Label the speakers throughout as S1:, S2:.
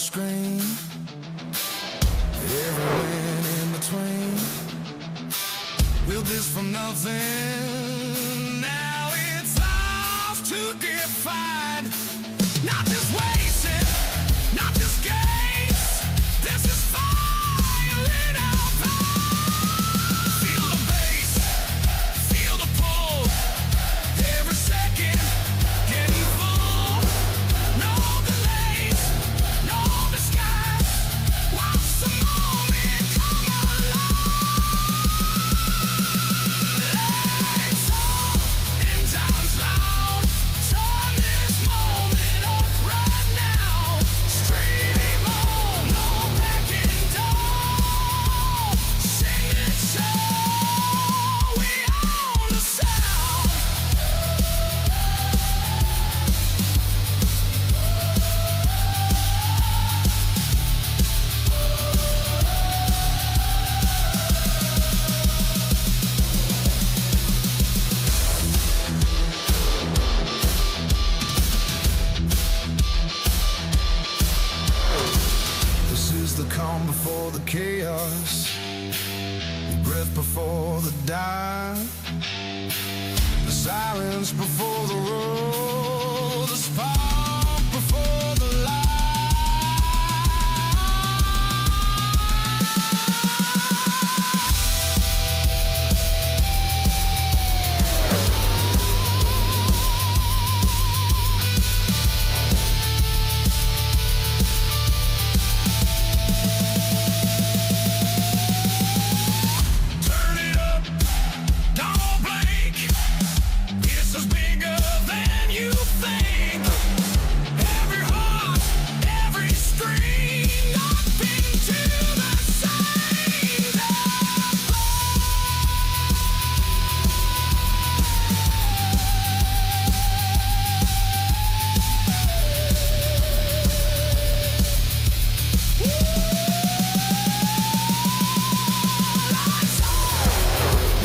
S1: screen, everywhere in between. Built this from nothing, now it's off to define. Not this wasted, not this gaze, this is fire in our past. Feel the bass, feel the pull, every second getting full. No delays, no disguise, watch the moment come alive. Lights on and time's loud, turn this moment up right now. Stream on, no backing down. Sing it so we own the sound. This is the calm before the chaos, the breath before the dive, the silence before the roar, the spark before the light. Turn it up, don't blink. This is bigger than you think. Every heart, every scream, knocked into the same depth. Lights on,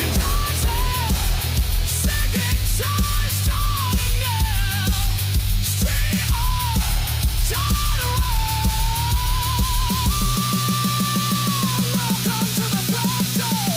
S1: and time's out. Second time starting now. Straight on, time to roll. Welcome to the front door.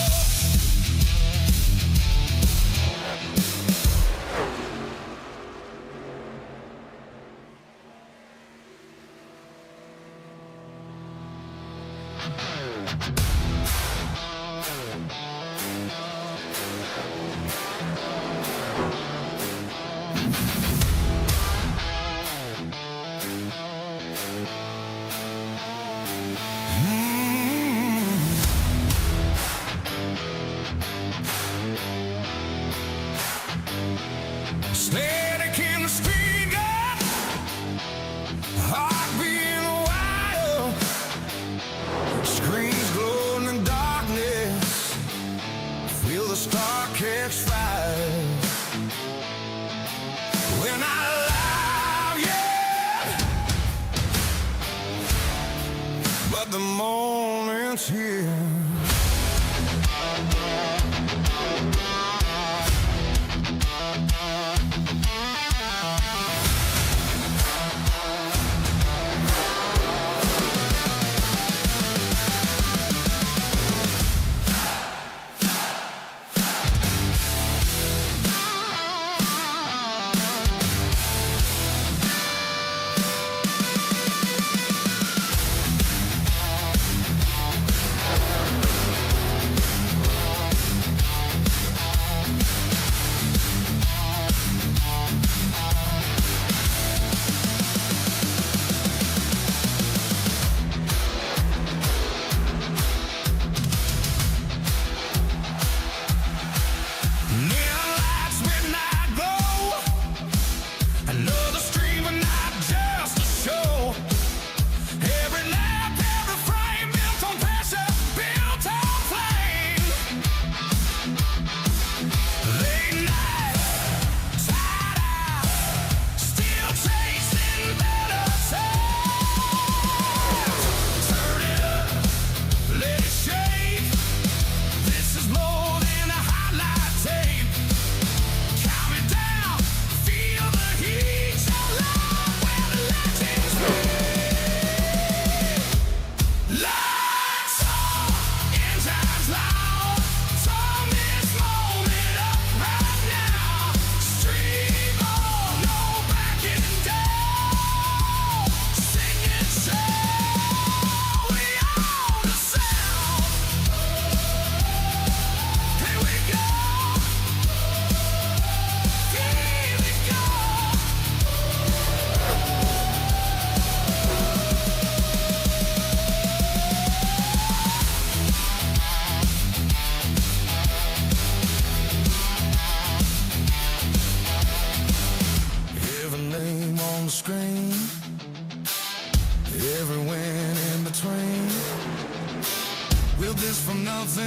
S1: Static in the street, yeah. Heart beating wild. Screens glow in the darkness. Feel the spark catch fire. We're not alive yet, but the moment's here. this from nothing.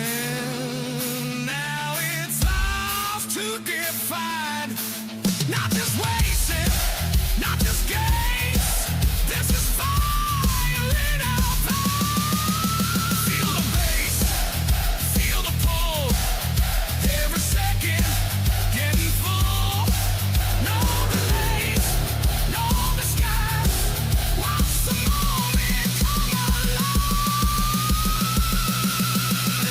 S1: Now it's off to get fined. Not just wasted, not just gains. This is fire in our veins. Feel the bass, feel the pull. Every second getting full. No delays, no disguise. Watch the moment come alive.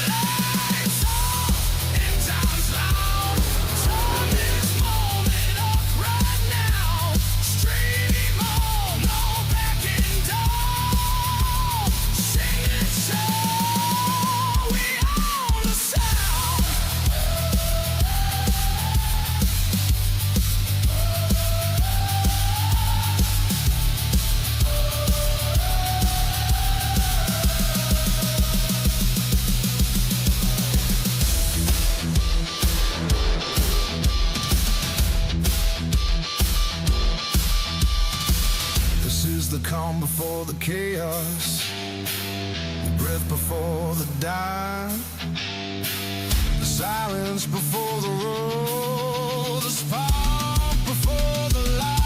S1: Lights on and time's loud. Turn this moment up right now. Stream on, no backing down. Sing it so we own the sound. This is the calm before the chaos, the breath before the dive, the silence before the roar, the spark before the light.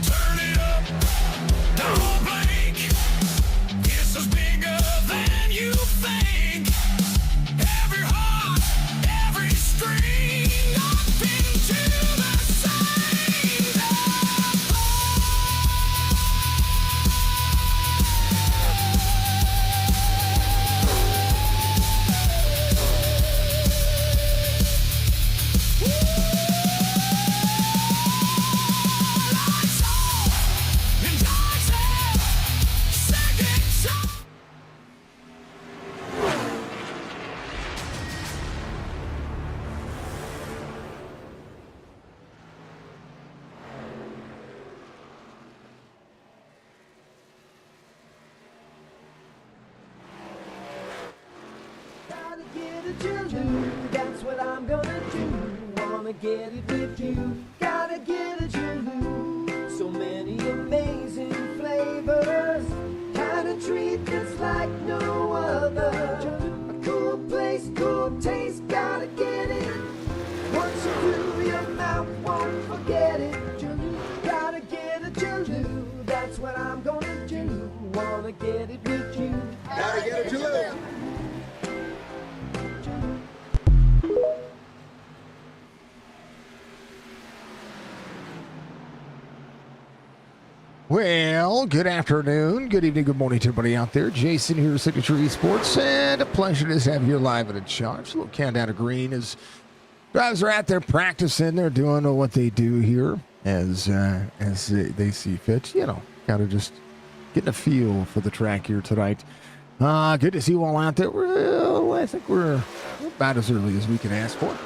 S1: Turn it up, don't blink. This is bigger than you think. Every heart, every string, up into the same tempo. Lights on and time's out. Second time.
S2: Gotta get it to you, that's what I'm gonna do. Wanna get it with you, gotta get it to you. So many amazing flavors, kind of treat that's like no other. A cool place, cool taste, gotta get it. Once you do, your mouth won't forget it. Gotta get it to you, that's what I'm gonna do. Wanna get it with you, gotta get it to you.
S3: Well, good afternoon, good evening, good morning to everybody out there. Jason here, Signature Esports, and a pleasure to have you here live and in charge. A little countdown to green as drivers are out there practicing. They're doing what they do here as they see fit. You know, kind of just getting a feel for the track here tonight. Good to see you all out there. Well, I think we're about as early as we can ask for.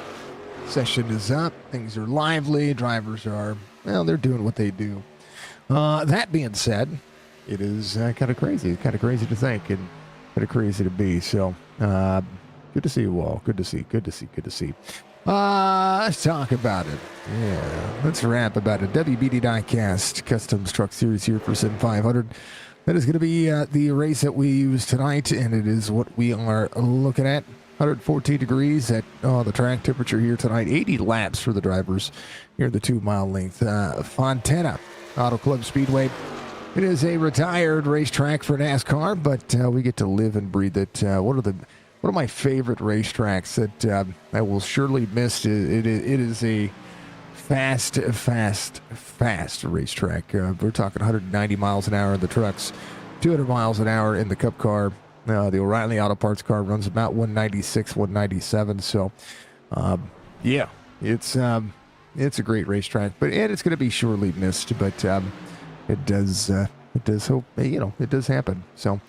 S3: Session is up. Things are lively. Drivers are, well, they're doing what they do. That being said, it is kind of crazy. Kind of crazy to think and kind of crazy to be. So, good to see you all. Good to see. Let's talk about it. Yeah, let's rap about it. WBD Diecast Customs Truck Series here for SIM500. That is going to be the race that we use tonight, and it is what we are looking at. 114 degrees at the track temperature here tonight. 80 laps for the drivers here at the 2-mile length. Fontana Autoclub Speedway. It is a retired racetrack for NASCAR, but we get to live and breathe it. One of my favorite racetracks that I will surely miss. It is a fast racetrack. We're talking 190 miles an hour in the trucks, 200 miles an hour in the Cup car. The O'Reilly Auto Parts car runs about 196, 197. So, yeah, it's a great racetrack, and it's going to be surely missed. But it does hope, it does happen. So,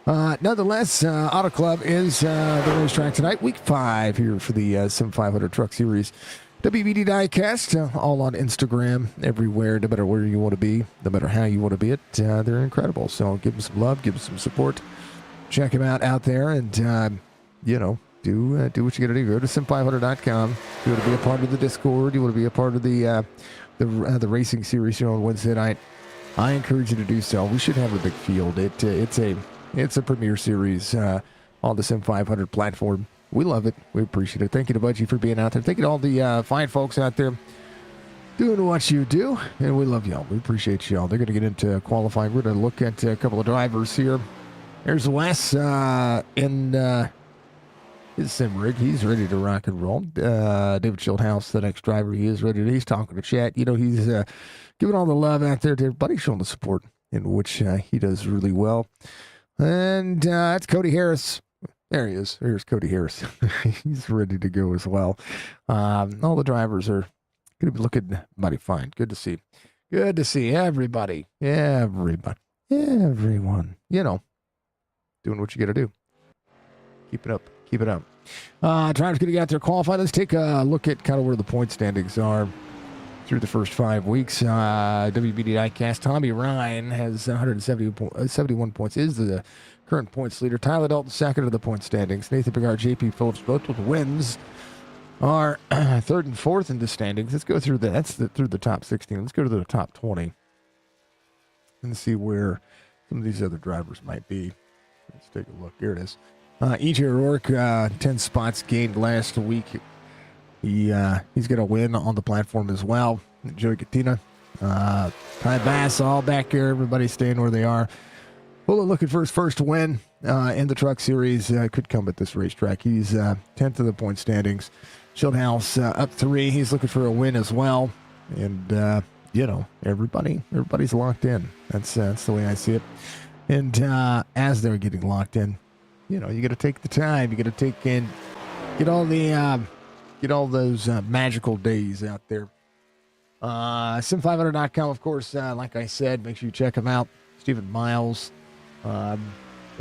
S3: nonetheless, Autoclub is the racetrack tonight, week 5 here for the SIM500 Truck Series. WBD Diecast, all on Instagram, everywhere, no matter where you want to be, no matter how you want to be it. They're incredible. So give them some love, give them some support. Check them out there, and, do what you got to do. Go to SIM500.com. If you want to be a part of the Discord, you want to be a part of the racing series here on Wednesday night, I encourage you to do so. We should have a big field. It's a premier series on the SIM500 platform. We love it. We appreciate it. Thank you to Budgie for being out there. Thank you to all the fine folks out there doing what you do, and we love y'all. We appreciate y'all. They're going to get into qualifying. We're going to look at a couple of drivers here. There's Wes in his sim rig. He's ready to rock and roll. David Schildhouse, the next driver, he's talking to chat. He's giving all the love out there to everybody, showing the support in which he does really well. And it's Cody Harris. There he is. Here's Cody Harris. He's ready to go as well. All the drivers are going to be looking mighty fine. Good to see. Good to see everybody. Everyone. Doing what you got to do. Keep it up. Keep it up. Drivers going to get out there qualified. Let's take a look at kind of where the point standings are through the first 5 weeks. WBD Diecast. Tommy Ryan has 171 points. Is the current points leader. Tyler Dalton second of the point standings. Nathan Bigard, JP Phillips, both with wins, are third and fourth in the standings. Let's go through through the top 16. Let's go to the top 20 and see where some of these other drivers might be. Let's take a look. Here it is. EJ O'Rourke, 10 spots gained last week. He's got a win on the platform as well. Joey Katina, Ty Bass, all back here. Everybody staying where they are. Fuller looking for his first win in the Truck Series. Could come at this racetrack. He's 10th of the point standings. Schildhouse up 3. He's looking for a win as well. And, everybody's locked in. That's the way I see it. And as they're getting locked in, you got to take the time. You got to take in, get all those magical days out there. Sim500.com, of course, like I said, make sure you check them out. Stephen Miles got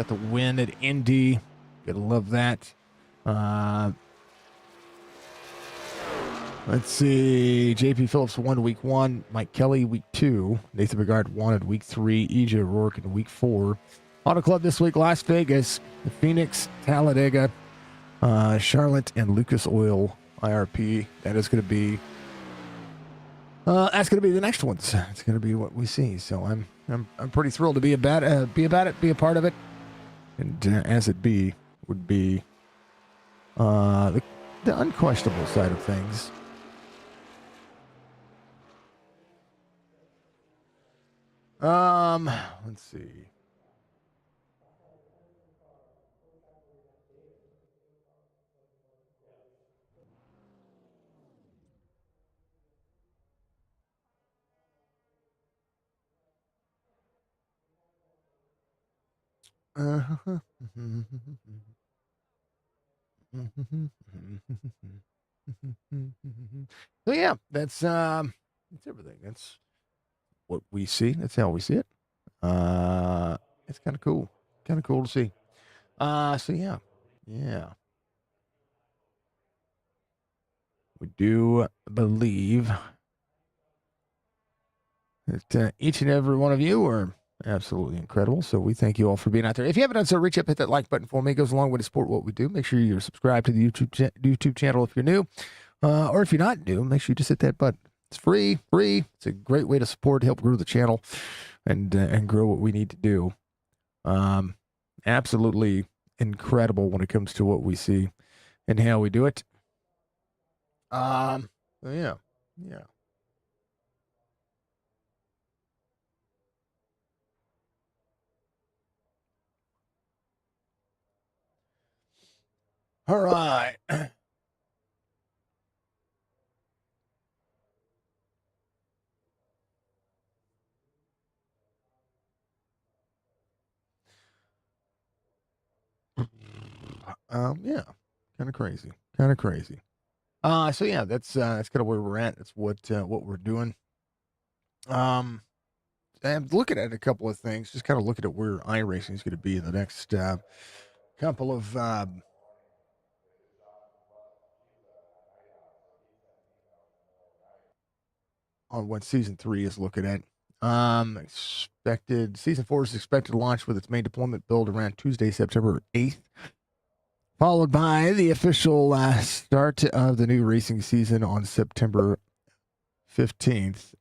S3: the win at Indy. Gotta love that. Let's see. JP Phillips won week 1. Mike Kelly week 2. Nathan Bigard won in week 3. EJ O'Rourke in week 4. Autoclub this week: Las Vegas, Phoenix, Talladega, Charlotte, and Lucas Oil IRP. That's going to be the next ones. It's going to be what we see. So I'm pretty thrilled to be a part of it, and as it would be the unquestionable side of things. Let's see. So yeah, that's everything. That's what we see. That's how we see it. It's kind of cool. Kind of cool to see. So yeah. We do believe that each and every one of you are absolutely incredible. So we thank you all for being out there. If you haven't done so, reach up, hit that like button for me. It goes a long way to support what we do. Make sure you're subscribed to the YouTube channel if you're new. Or if you're not new, make sure you just hit that button. It's free. It's a great way to support, help grow the channel, and grow what we need to do. Absolutely incredible when it comes to what we see and how we do it. Yeah. All right. Yeah, kind of crazy. So yeah, that's kind of where we're at. That's what we're doing. I'm looking at a couple of things, just kind of looking at where iRacing is going to be in the next couple of on what season 3 is looking at. Expected season 4 is expected to launch with its main deployment build around Tuesday, September 8th, followed by the official start of the new racing season on September 15th.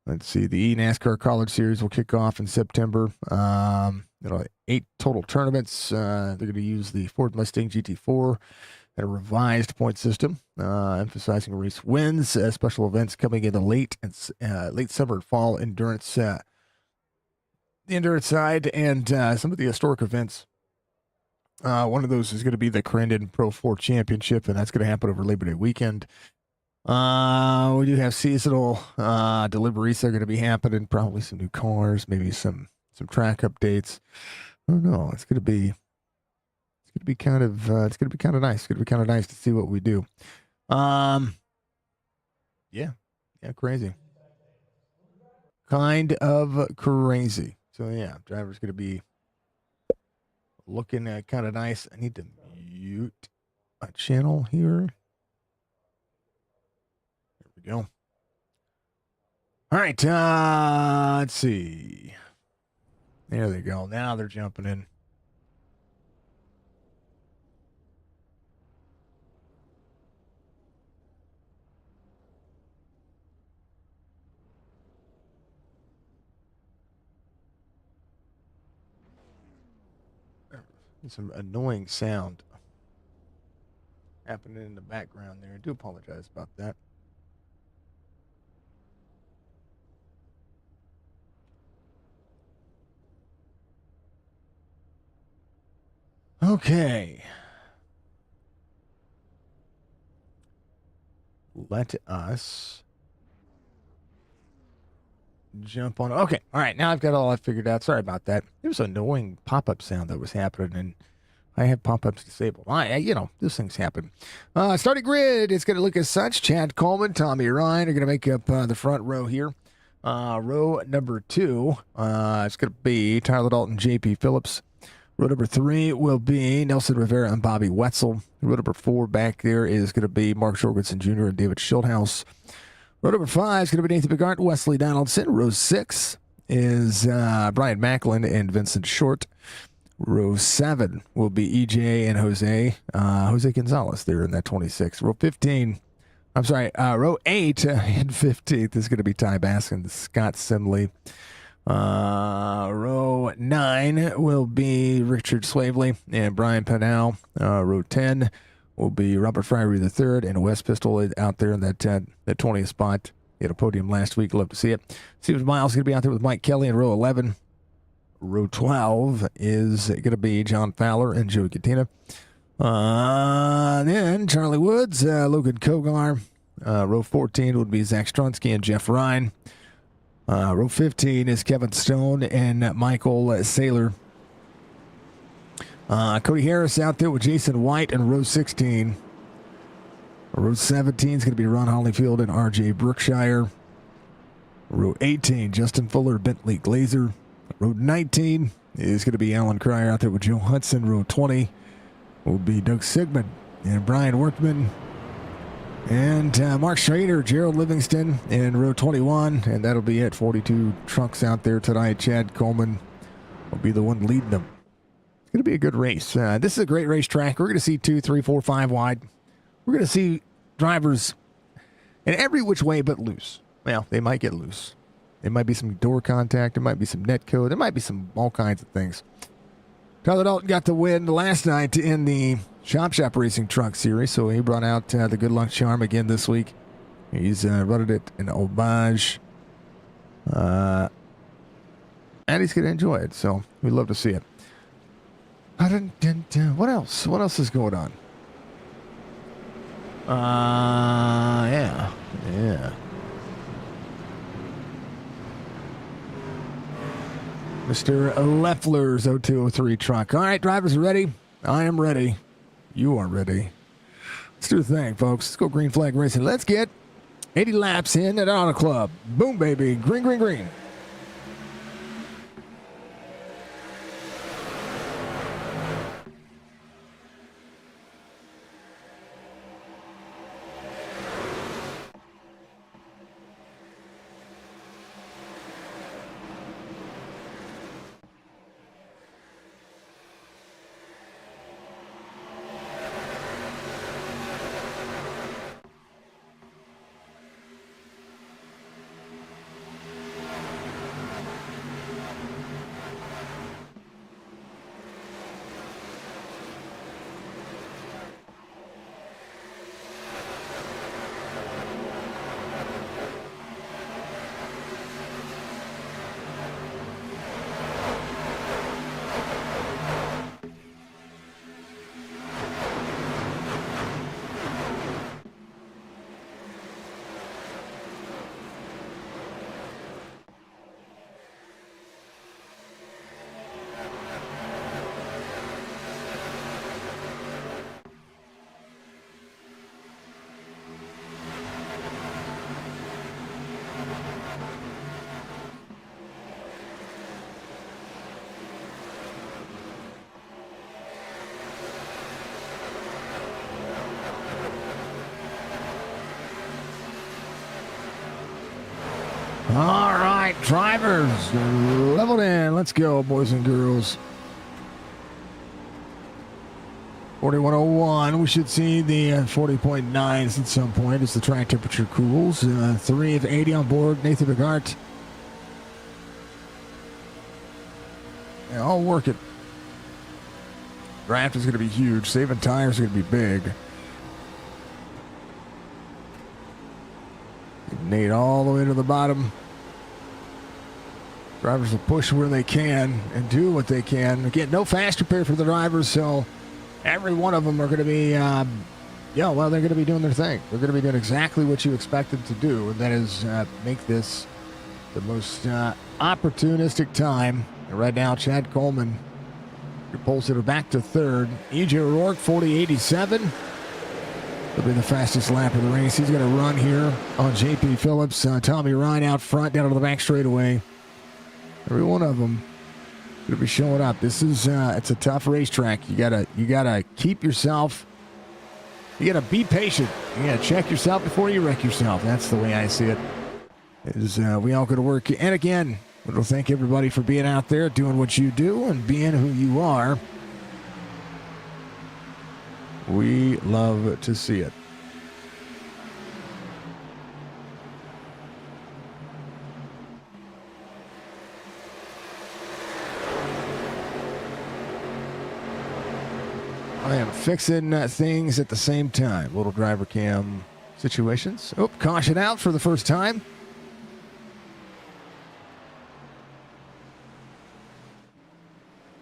S3: Let's see, the NASCAR College Series will kick off in September. 8 total tournaments. They're going to use the Ford Mustang GT4 and a revised point system, emphasizing race wins, special events coming in the late summer and fall endurance, the endurance side, and some of the historic events. One of those is going to be the Crandon Pro 4 Championship, and that's going to happen over Labor Day weekend. We do have seasonal deliveries that are going to be happening, probably some new cars, maybe some track updates. I don't know. It's going to be kind of nice. It's going to be kind of nice to see what we do. Yeah, crazy. Kind of crazy. So yeah, driver's going to be looking kind of nice. I need to mute a channel here. There we go. All right, let's see. There they go. Now they're jumping in. Some annoying sound happening in the background there. I do apologize about that. Okay. Let us jump on. Okay. All right. Now I've got all that figured out. Sorry about that. There was an annoying pop-up sound that was happening, and I have pop-ups disabled. Those things happen. Starting grid, it's going to look as such. Chad Coleman, Tommy Ryan are going to make up the front row here. Row number 2, it's going to be Tyler Dalton, J.P. Phillips. Row number 3 will be Nelson Rivera and Bobby Wetzel. Row number 4 back there is going to be Mark Jorgensen Jr. and David Schildhouse. Row number 5 is going to be Nathan Bigart, Wesley Donaldson. Row 6 is Brian Macklin and Vincent Short. Row 7 will be EJ and Jose Gonzalez there in that 26. Row 8 and 15th is going to be Ty Baskin, Scott Simley. Row 9 will be Richard Slavely and Brian Pennell. Row 10 will be Robert Fryery III and Wes Pistol out there in that 20th spot. He had a podium last week. Love to see it. Stephen Miles is going to be out there with Mike Kelly in row 11. Row 12 is going to be John Fowler and Joey Katina. Then Charlie Woods, Logan Kogar. Row 14 would be Zach Strunsky and Jeff Ryan. Row 15 is Kevin Stone and Michael Saylor. Cody Harris out there with Jason White in row 16. Row 17 is going to be Ron Hollyfield and R.J. Brookshire. Row 18, Justin Fuller, Bentley Glazer. Row 19 is going to be Alan Cryer out there with Joe Hudson. Row 20 will be Doug Sigmund and Brian Workman. And Mark Schrader, Gerald Livingston in row 21. And that'll be it. 42 trucks out there tonight. Chad Coleman will be the one leading them. It's going to be a good race. This is a great racetrack. We're going to see 2, 3, 4, 5 wide. We're going to see drivers in every which way but loose. Well, they might get loose. There might be some door contact. There might be some net code. There might be some all kinds of things. Tyler Dalton got the win last night in the Shop Racing Truck Series, so he brought out the good luck charm again this week. He's running it in Aubage. And he's going to enjoy it, so we love to see it. What else? What else is going on? Yeah. Mr. Leffler's 0203 truck. All right, drivers are ready. I am ready. You are ready. Let's do the thing, folks. Let's go green flag racing. Let's get 80 laps in at Autoclub. Boom, baby. Green, green, green. All right, drivers, leveled in. Let's go, boys and girls. 4101. We should see the 40.9s at some point as the track temperature cools. 3 of 80 on board. Nathan Begart. Yeah, all working. Draft is going to be huge. Saving tires is going to be big. Nate all the way to the bottom. Drivers will push where they can and do what they can. Again, no fast repair for the drivers, so every one of them are going to be, they're going to be doing their thing. They're going to be doing exactly what you expect them to do, and that is make this the most opportunistic time. And right now, Chad Coleman, your pole sitter, back to third. E.J. O'Rourke, 40.87. He'll be the fastest lap of the race. He's going to run here on J.P. Phillips. Tommy Ryan out front, down to the back straightaway. Every one of them going to be showing up. This is it's a tough racetrack. You gotta keep yourself. You gotta be patient. You gotta check yourself before you wreck yourself. That's the way I see it. We all go to work. And again, we'll thank everybody for being out there, doing what you do, and being who you are. We love to see it. I am fixing things at the same time. Little driver cam situations. Oh, caution out for the first time.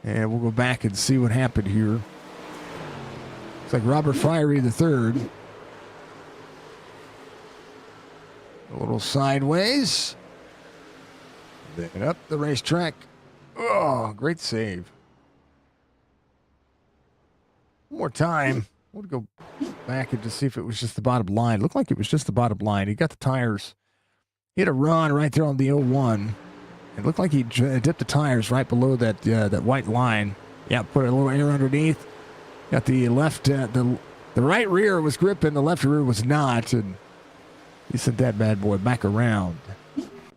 S3: And we'll go back and see what happened here. Looks like Robert Fiery the third. A little sideways. Then up the racetrack. Oh, great save. One more time. I want to go back and just see if it was just the bottom line. It looked like it was just the bottom line. He got the tires. He had a run right there on the 01. It looked like he dipped the tires right below that white line. Yeah, put a little air underneath. Got the left, the right rear was gripping, the left rear was not, and he sent that bad boy back around.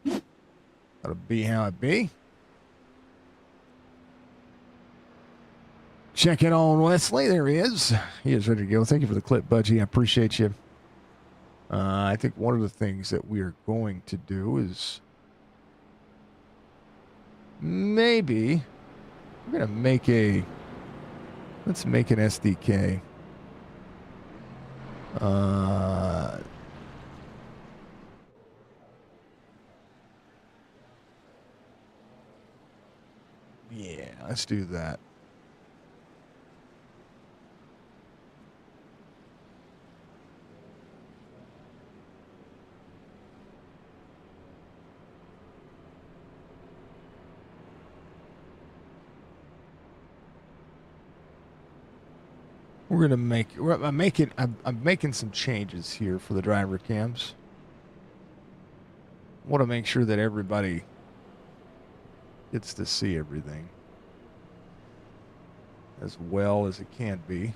S3: That'll be how it be. Check in on Wesley. There he is. He is ready to go. Thank you for the clip, Budgie. I appreciate you. I think one of the things that we are going to do is maybe we're going to make let's make an SDK. Yeah, let's do that. We're gonna make. I'm making some changes here for the driver cams. I want to make sure that everybody gets to see everything as well as it can be.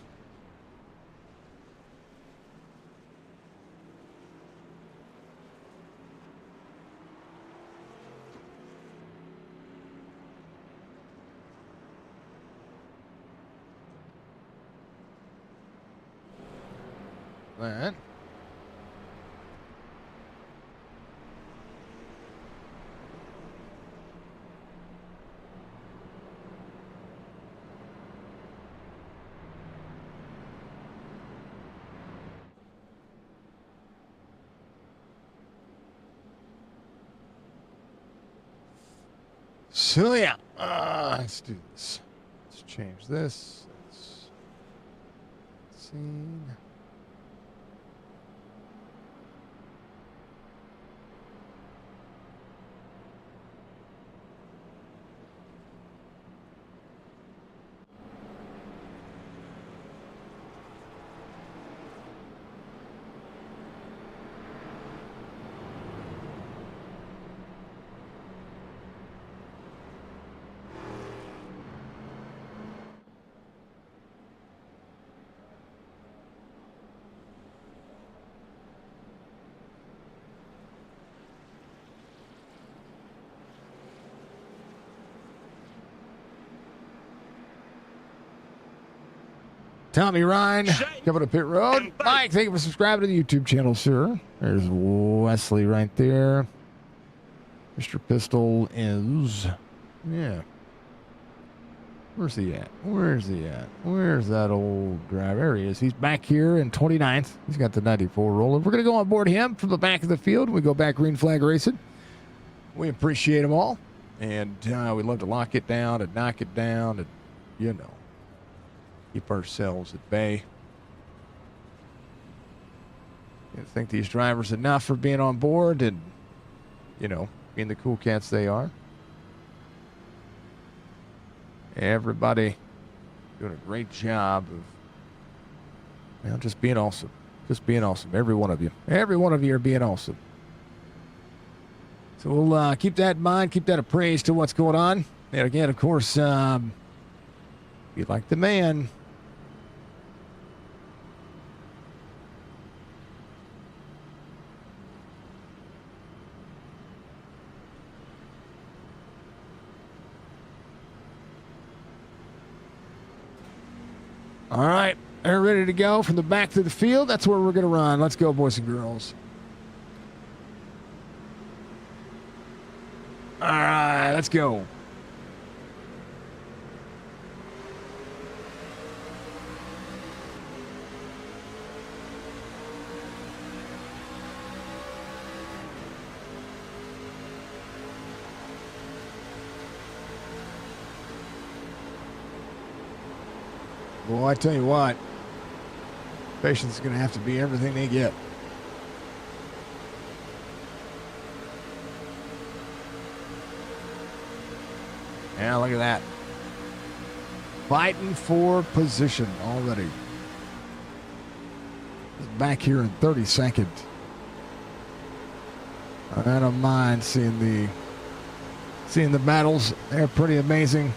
S3: That. So yeah, let's do this. Let's change this. Let's see. Tommy Ryan coming to pit road. Mike, thank you for subscribing to the YouTube channel, sir. There's Wesley right there. Mr. Pistol is, yeah. Where's he at? Where's he at? Where's that old driver? There he is. He's back here in 29th. He's got the 94 rolling. We're going to go on board him from the back of the field. We go back green flag racing. We appreciate them all. And we love to lock it down and knock it down and, you know, keep ourselves at bay. I think these drivers enough for being on board and, you know, being the cool cats they are. Everybody doing a great job of, you know, just being awesome. Just being awesome. Every one of you. Every one of you are being awesome. So we'll keep that in mind, keep that appraised to what's going on. And again, of course, if you like the man, all right, they're ready to go from the back to the field. That's where we're going to run. Let's go, boys and girls. All right, let's go. Well, I tell you what, patience is going to have to be everything they get. Yeah, look at that. Fighting for position already. Back here in 32nd. I don't mind seeing the battles. They're pretty amazing.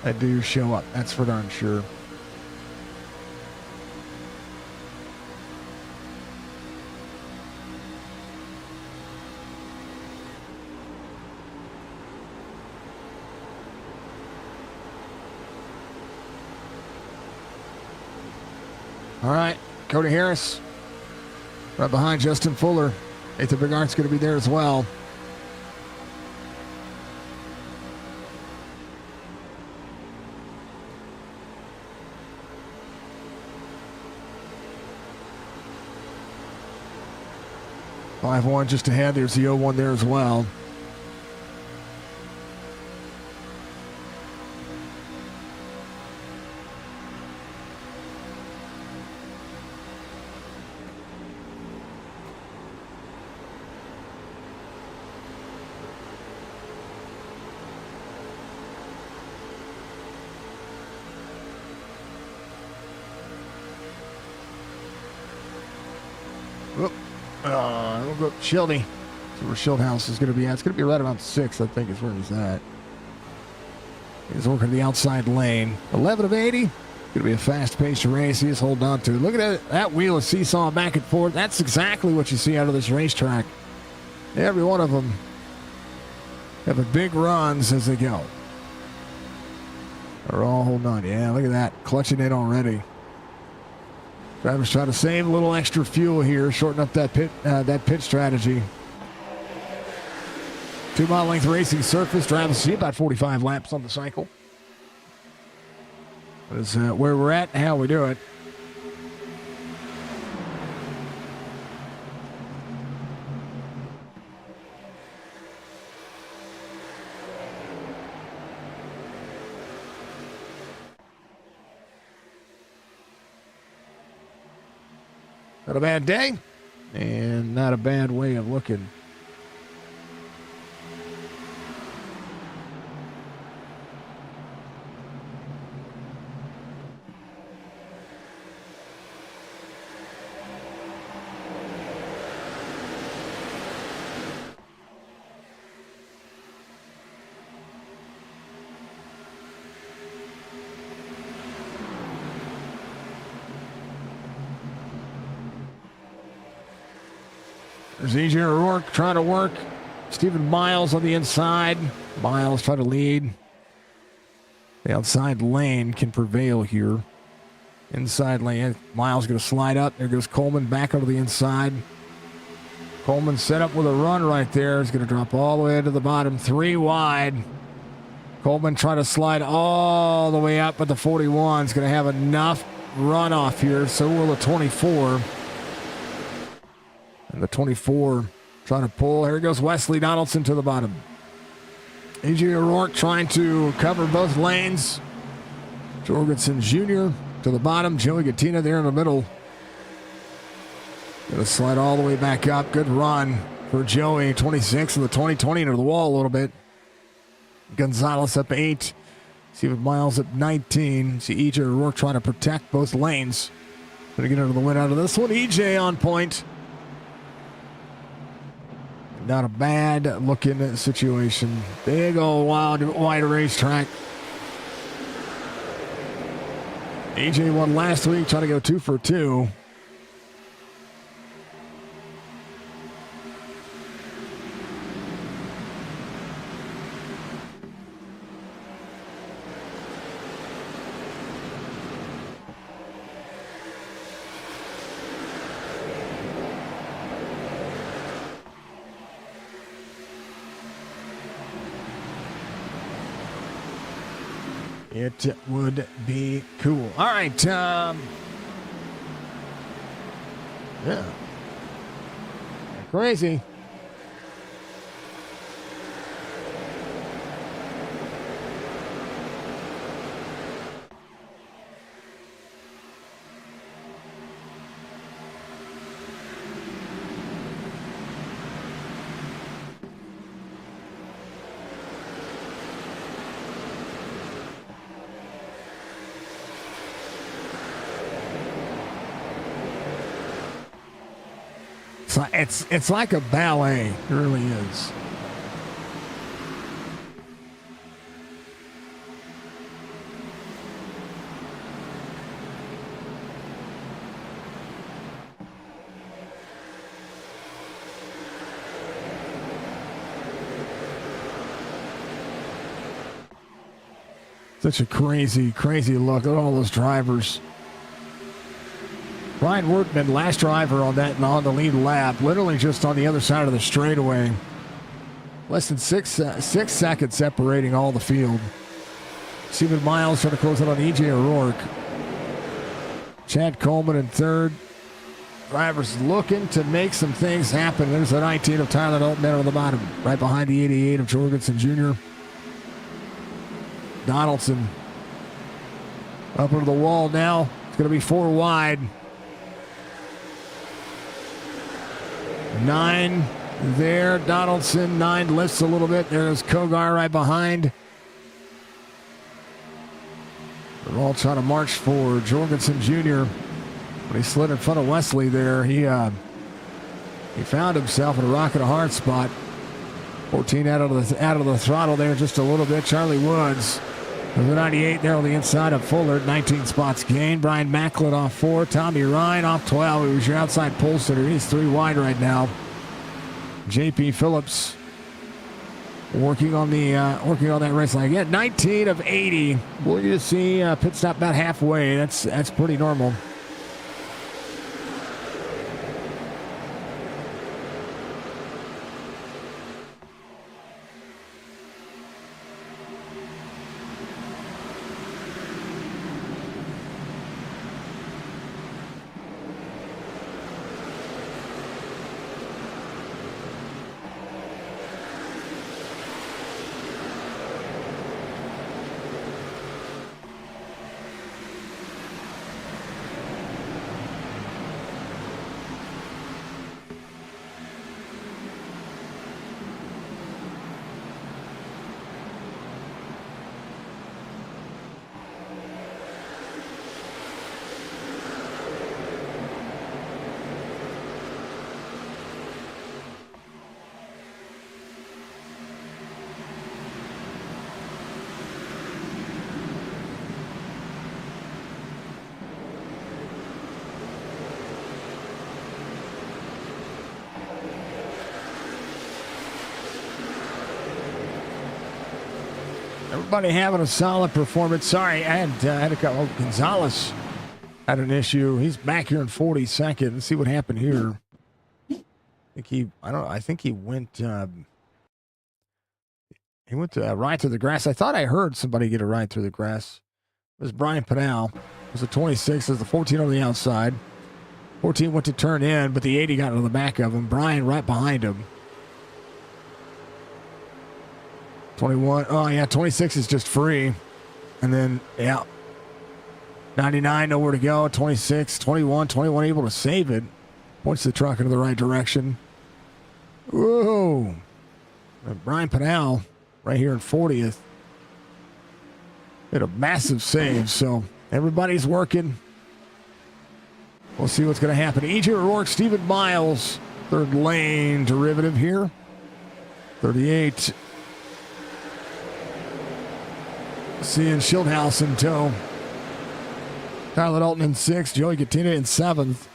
S3: They do show up, that's for darn sure. All right, Cody Harris, right behind Justin Fuller. Nathan Bigart's going to be there as well. .51 just ahead. There's the 01 there as well. We'll go Schildy. So where Schildhouse is going to be at. It's going to be right around 6, I think, is where he's at. He's working the outside lane. 11 of 80. Going to be a fast-paced race. He is holding on to it. Look at that wheel of seesaw back and forth. That's exactly what you see out of this racetrack. Every one of them having big runs as they go. They're all holding on. Yeah, look at that. Clutching it already. Drivers trying to save a little extra fuel here, shorten up that pit strategy. 2 mile length racing surface. Drivers see about 45 laps on the cycle. That is where we're at and how we do it. Not a bad day, and not a bad way of looking. There's EJ O'Rourke trying to work. Stephen Miles on the inside. Miles trying to lead. The outside lane can prevail here. Inside lane. Miles going to slide up. There goes Coleman back over the inside. Coleman set up with a run right there. He's going to drop all the way to the bottom. 3 wide. Coleman trying to slide all the way up, but the 41 is going to have enough runoff here. So will the 24. And the 24 trying to pull. Here goes Wesley Donaldson to the bottom. A.J. O'Rourke trying to cover both lanes. Jorgensen Jr. to the bottom. Joey Gattina there in the middle. Going to slide all the way back up. Good run for Joey. 26 and the 20 into the wall a little bit. Gonzalez up 8. See if Miles up 19. See E.J. O'Rourke trying to protect both lanes. Going to get into the win out of this one. E.J. on point. Not a bad looking situation. Big old wide racetrack. AJ won last week, trying to go 2 for 2. It would be cool. All right. Yeah. Crazy. It's like a ballet. It really is. Such a crazy, crazy look at all those drivers. Brian Workman, last driver on that on the lead lap, literally just on the other side of the straightaway. Less than six seconds separating all the field. Stephen Miles trying to close it on E.J. O'Rourke. Chad Coleman in third. Drivers looking to make some things happen. There's the 19 of Tyler Altman on the bottom, right behind the 88 of Jorgensen Jr. Donaldson up into the wall now. It's going to be 4 wide. 9 there. Donaldson, 9 lifts a little bit. There's Kogar right behind. They're all trying to march for Jorgensen Jr. When he slid in front of Wesley there, he found himself in a rock and a hard spot. 14 out of the throttle there just a little bit. Charlie Woods with the 98 there on the inside of Fuller. 19 spots gained. Brian Macklin off 4. Tommy Ryan off 12. He was your outside pole sitter. He's 3 wide right now. JP Phillips working on that race line. Yeah, 19 of 80. We'll just see pit stop about halfway. That's pretty normal. Everybody having a solid performance. Sorry, I had a couple. Gonzalez had an issue. He's back here in 42nd. Let's see what happened here. I think he went right through the grass. I thought I heard somebody get a ride through the grass. It was Brian Pinal. It was a 26. It was the 14 on the outside. 14 went to turn in, but the 80 got into the back of him. Brian right behind him. 21. Oh, yeah, 26 is just free. And then, yeah, 99, nowhere to go. 26, 21 able to save it. Points the truck into the right direction. Whoa. And Brian Pinal right here in 40th. Did a massive save, so everybody's working. We'll see what's going to happen. EJ O'Rourke, Stephen Miles, third lane derivative here. 38. Seeing Schildhouse in tow. Tyler Dalton in 6th. Joey Katina in 7th.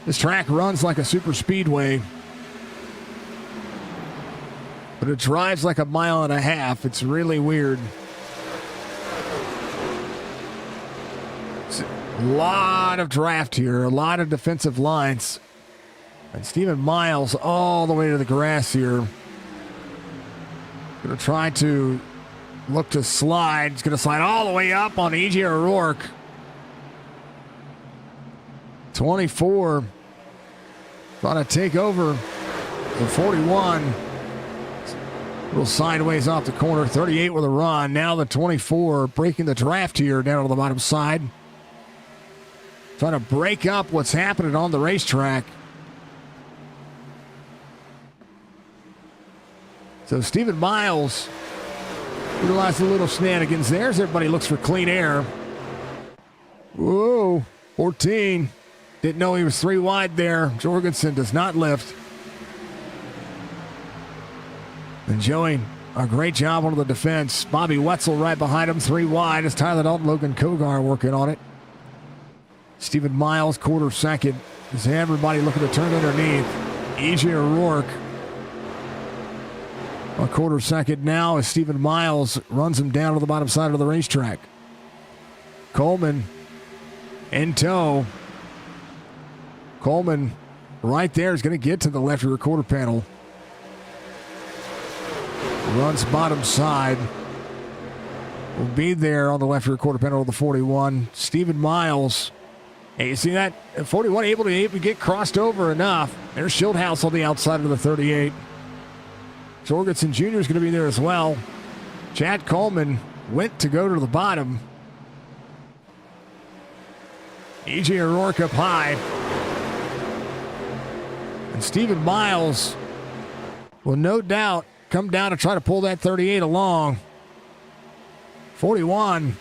S3: This track runs like a super speedway, but it drives like a mile and a half. It's really weird. It's a lot of draft here, a lot of defensive lines. And Stephen Miles all the way to the grass here. Going to try to look to slide. He's going to slide all the way up on EJ O'Rourke. 24. Thought to take over the 41. A little sideways off the corner. 38 with a run. Now the 24 breaking the draft here down on the bottom side. Trying to break up what's happening on the racetrack. So Stephen Miles utilized a little shenanigans there as everybody looks for clean air. Whoa, 14. Didn't know he was 3 wide there. Jorgensen does not lift. And Joey, a great job on the defense. Bobby Wetzel right behind him, 3 wide. As Tyler Dalton, Logan Kogar working on it. Stephen Miles, quarter second. As everybody looking to turn underneath. EJ O'Rourke, a quarter second now as Stephen Miles runs him down to the bottom side of the racetrack. Coleman in tow. Coleman right there is going to get to the left rear quarter panel. Runs bottom side. Will be there on the left rear quarter panel of the 41. Stephen Miles. Hey, you see that? 41 able to get crossed over enough. There's Schildhouse on the outside of the 38. Jorgensen Jr. is going to be there as well. Chad Coleman went to go to the bottom. EJ O'Rourke up high. And Stephen Miles will no doubt come down to try to pull that 38 along. 41.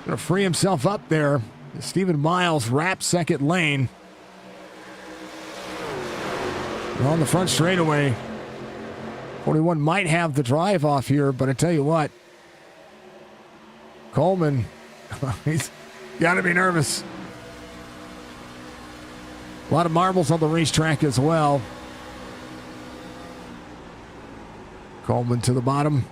S3: Going to free himself up there. Stephen Miles wraps second lane. We're on the front straightaway. 41 might have the drive off here, but I tell you what, Coleman, he's got to be nervous. A lot of marbles on the racetrack as well. Coleman to the bottom.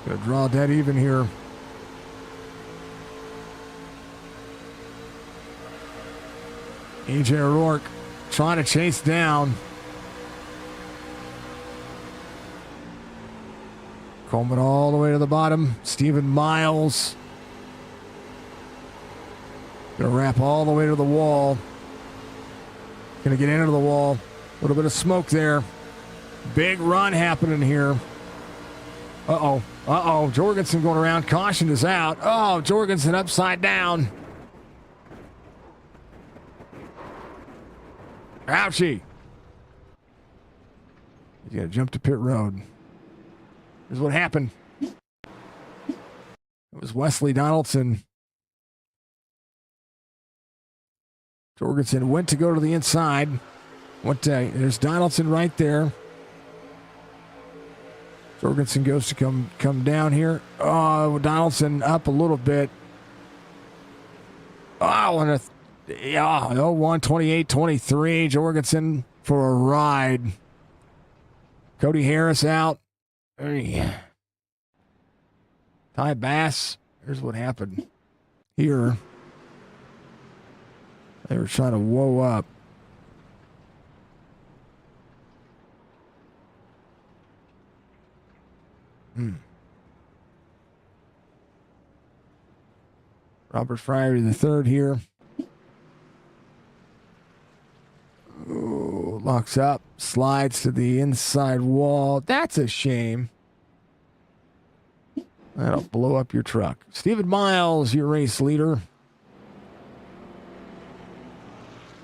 S3: Gonna draw dead even here. EJ O'Rourke trying to chase down. Coleman all the way to the bottom. Stephen Miles. Gonna wrap all the way to the wall. Gonna get into the wall. A little bit of smoke there. Big run happening here. Uh-oh. Jorgensen going around. Caution is out. Oh, Jorgensen upside down. Ouchie. He's got to jump to pit road. Here's what happened. It was Wesley Donaldson. Jorgensen went to go to the inside. There's Donaldson right there. Jorgensen goes to come down here. Oh, Donaldson up a little bit. Oh, and 1, 28, 23. Jorgensen for a ride. Cody Harris out. Hey. Ty Bass. Here's what happened. Here. They were trying to whoa up. Robert Fryer the third here. Ooh, locks up, slides to the inside wall. That's a shame. That'll blow up your truck. Stephen Miles, your race leader.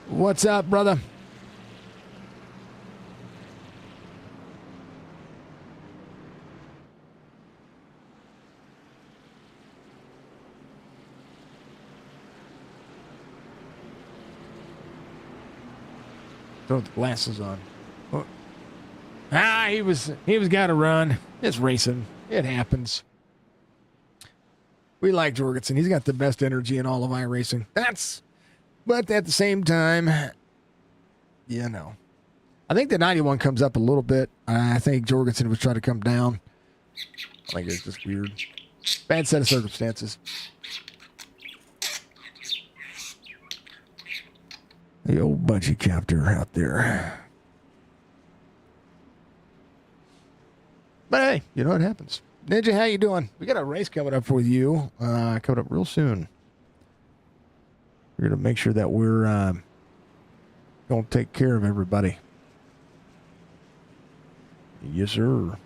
S3: What's up, brother? Throw the glasses on. Oh. He was got to run. It's racing. It happens. We like Jorgensen. He's got the best energy in all of iRacing. But at the same time, you know, I think the 91 comes up a little bit. I think Jorgensen was trying to come down. I think it's just weird. Bad set of circumstances. The old bungee captor out there. But hey, you know what happens. Ninja, how you doing? We got a race coming up with you. Coming up real soon. We're going to make sure that we're going to take care of everybody. Yes, sir.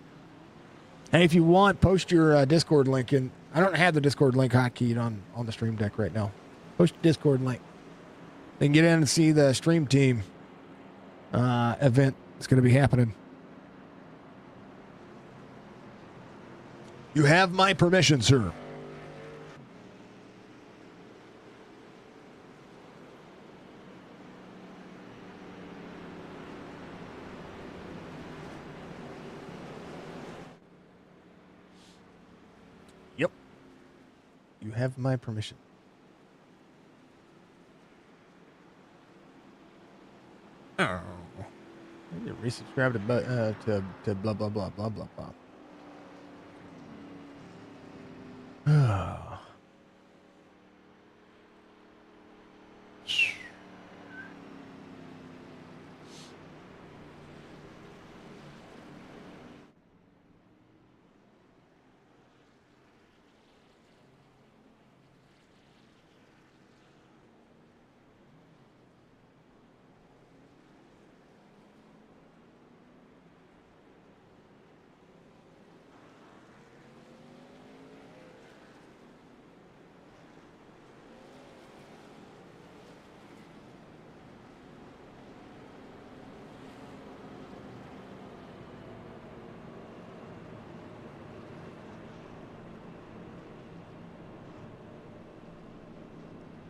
S3: Hey, if you want, post your Discord link in. I don't have the Discord link hotkeyed on the stream deck right now. Post your Discord link. They can get in and see the stream team event that's going to be happening. You have my permission, sir. Yep. You have my permission. Oh. I need to resubscribe to blah blah blah blah blah blah.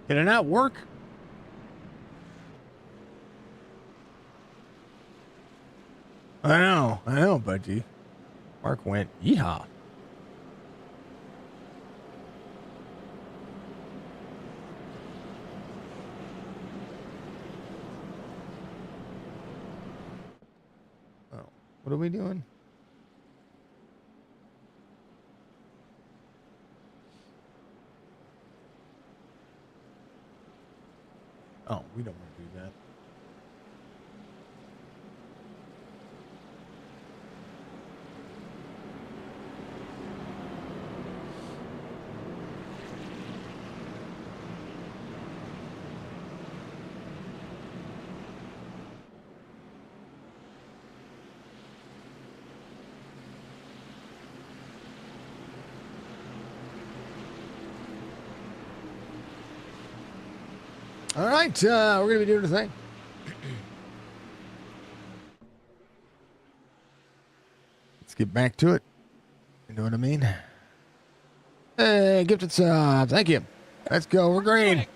S3: Can it not work? I know, Budgie. Mark went, yeehaw. Oh, what are we doing? Oh, we don't want to do that. All right, we're going to be doing the thing. Let's get back to it. You know what I mean? Hey, gifted sub. Thank you. Let's go. We're green.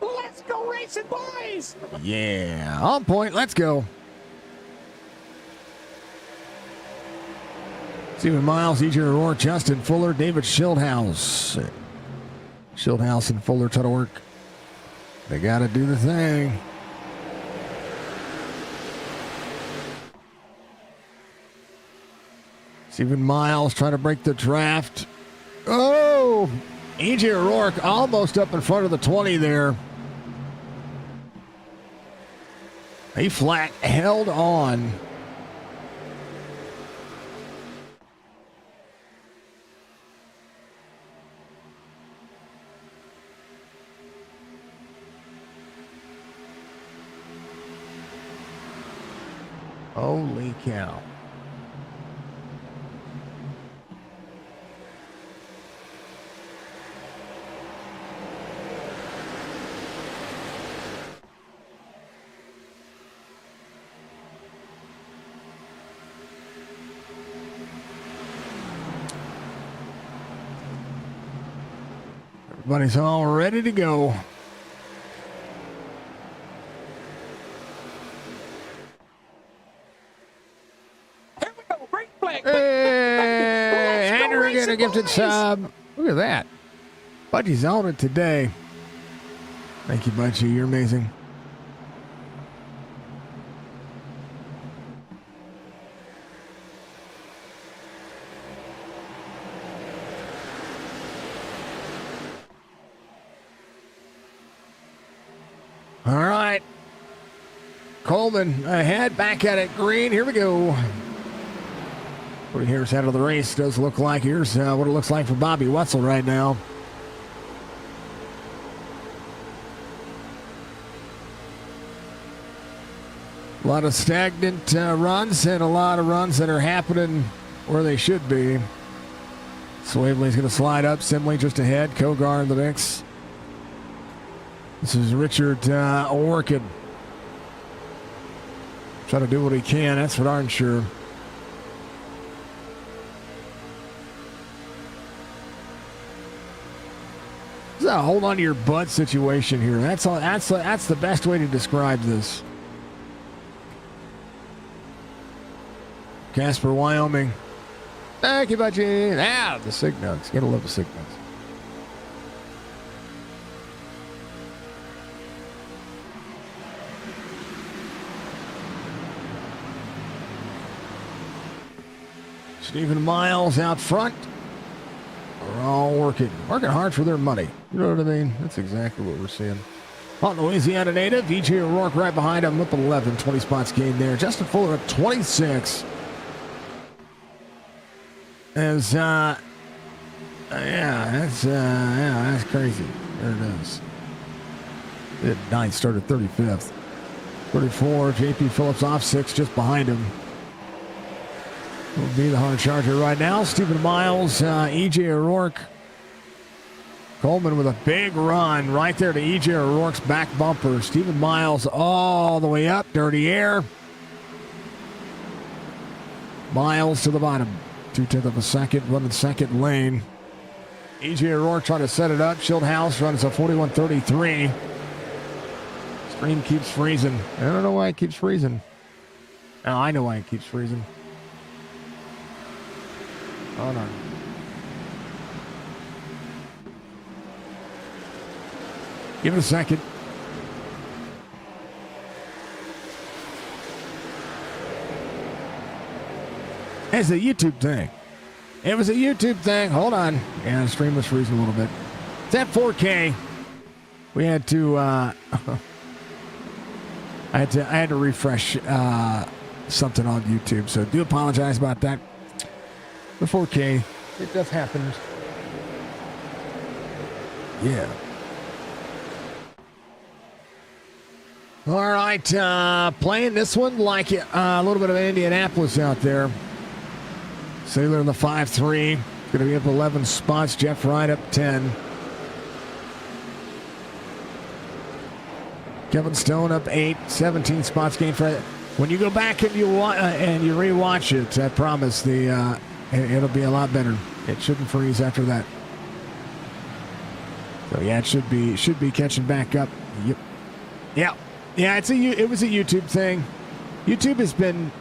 S4: Let's go racing, boys!
S3: Yeah, on point. Let's go. Stephen Miles, EJ O'Rourke, Justin Fuller, David Schildhaus. Schildhaus and Fuller try to work. They got to do the thing. Stephen Miles trying to break the draft. Oh, EJ O'Rourke almost up in front of the 20 there. He flat held on. Holy cow. Everybody's all ready to go.
S4: Here we go. Break flag.
S3: Hey,
S4: Let's go
S3: Andrew again, a
S4: racing,
S3: gifted
S4: boys.
S3: sub. Look at that. Budgie's on it today. Thank you, Budgie. You're amazing. All right. Coleman ahead, back at it. Green, here we go. What here's out of the race does look like. Here's what it looks like for Bobby Wetzel right now. A lot of stagnant runs and a lot of runs that are happening where they should be. Swavely's going to slide up. Simley just ahead. Kogar in the mix. This is Richard Orkin. Trying to do what he can. That's for darn sure. This is a hold on to your butt situation here. That's all. That's the best way to describe this. Casper, Wyoming. Thank you, Budgie. Ah, the Signuts. Gotta love the Signuts. Stephen Miles out front. We're all working hard for their money. You know what I mean? That's exactly what we're seeing. Hot Louisiana native, EJ O'Rourke right behind him with 11, 20 spots gained there. Justin Fuller at 26. As that's crazy. There it is. Did 9, started 35th. 34, JP Phillips off 6, just behind him. Will be the hard charger right now. Stephen Miles, EJ O'Rourke. Coleman with a big run right there to EJ O'Rourke's back bumper. Stephen Miles all the way up. Dirty air. Miles to the bottom. 2/10 of a second, running second lane. EJ O'Rourke trying to set it up. Schildhouse runs a 41.33. Stream keeps freezing. I don't know why it keeps freezing. Oh, I know why it keeps freezing. Hold on. Give it a second. It's a YouTube thing. It was a YouTube thing. Hold on. Yeah, the stream was freezing a little bit. It's at 4K. We had to I had to refresh something on YouTube, so do apologize about that. The 4K, it does happen. Yeah. All right, playing this one like a little bit of Indianapolis out there. Sailor in the 5-3. Going to be up 11 spots. Jeff Wright up 10. Kevin Stone up 8. 17 spots gained for it. When you go back and you rewatch it, I promise it'll be a lot better. It shouldn't freeze after that. So yeah, it should be catching back up. Yep. Yeah. It was a YouTube thing. YouTube has been.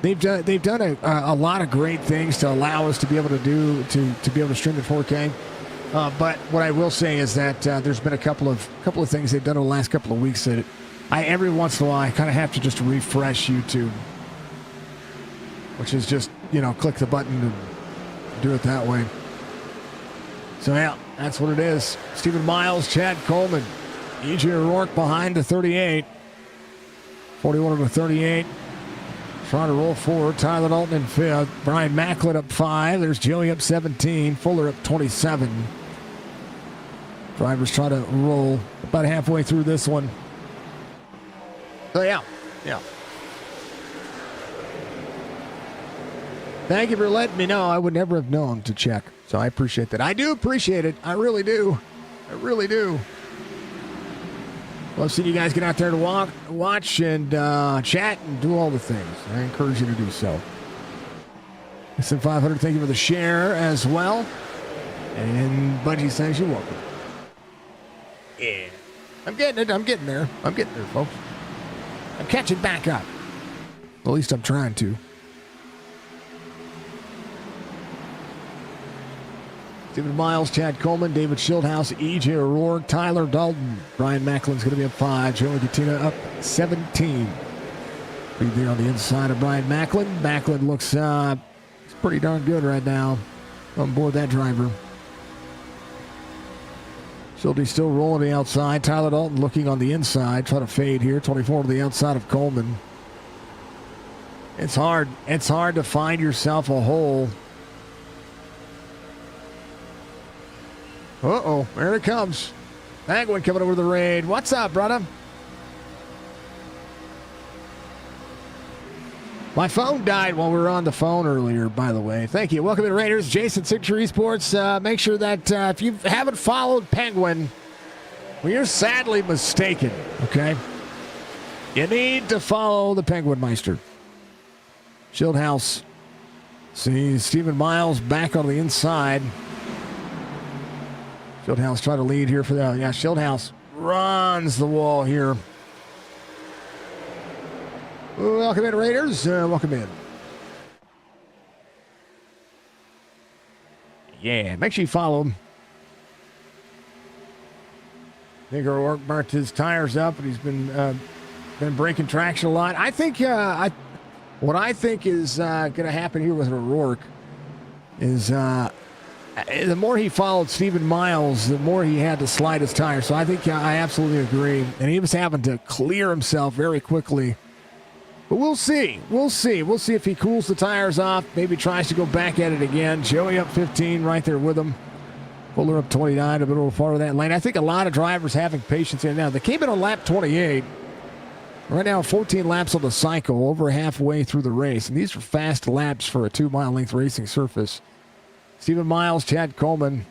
S3: They've done a lot of great things to allow us to be able to be able to stream at 4K. But what I will say is that there's been a couple of things they've done in the last couple of weeks that every once in a while I kind of have to just refresh YouTube, which is just click the button and do it that way. So, yeah, that's what it is. Stephen Miles, Chad Coleman, E.J. O'Rourke behind the 38. 41 to 38. Trying to roll forward. Tyler Dalton in fifth. Brian Macklin up 5. There's Joey up 17. Fuller up 27. Drivers try to roll about halfway through this one. So, yeah. Thank you for letting me know. I would never have known to check. So I appreciate that. I do appreciate it. I really do. Love seeing you guys get out there to watch and chat and do all the things. I encourage you to do so. SIM500, thank you for the share as well. And Budgie says you're welcome. Yeah. I'm getting it. I'm getting there, folks. I'm catching back up. At least I'm trying to. Stephen Miles, Chad Coleman, David Schildhouse, E.J. O'Rourke, Tyler Dalton. Brian Macklin's going to be up 5. Joey Gattina up 17. Be there on the inside of Brian Macklin. Macklin looks pretty darn good right now on board that driver. Schildy's still rolling the outside. Tyler Dalton looking on the inside. Trying to fade here. 24 to the outside of Coleman. It's hard. It's hard to find yourself a hole. Uh-oh, there it comes. Penguin coming over the raid. What's up, brother? My phone died while we were on the phone earlier, by the way. Thank you. Welcome to Raiders. Jason, Signature Esports. Make sure that if you haven't followed Penguin, well, you're sadly mistaken, okay? You need to follow the Penguin Meister. Schildhouse. See Stephen Miles back on the inside. Schildhouse trying to lead here for that. Yeah, Schildhouse runs the wall here. Welcome in, Raiders. Welcome in. Yeah, make sure you follow him. I think O'Rourke burnt his tires up, and he's been breaking traction a lot. I think what I think is going to happen here with O'Rourke is the more he followed Stephen Miles, the more he had to slide his tires. So I think I absolutely agree. And he was having to clear himself very quickly. But we'll see. We'll see if he cools the tires off, maybe tries to go back at it again. Joey up 15 right there with him. Fuller up 29, a little far of that lane. I think a lot of drivers having patience in now. They came in on lap 28. Right now, 14 laps on the cycle, over halfway through the race. And these are fast laps for a 2-mile length racing surface. Stephen Miles, Chad Coleman,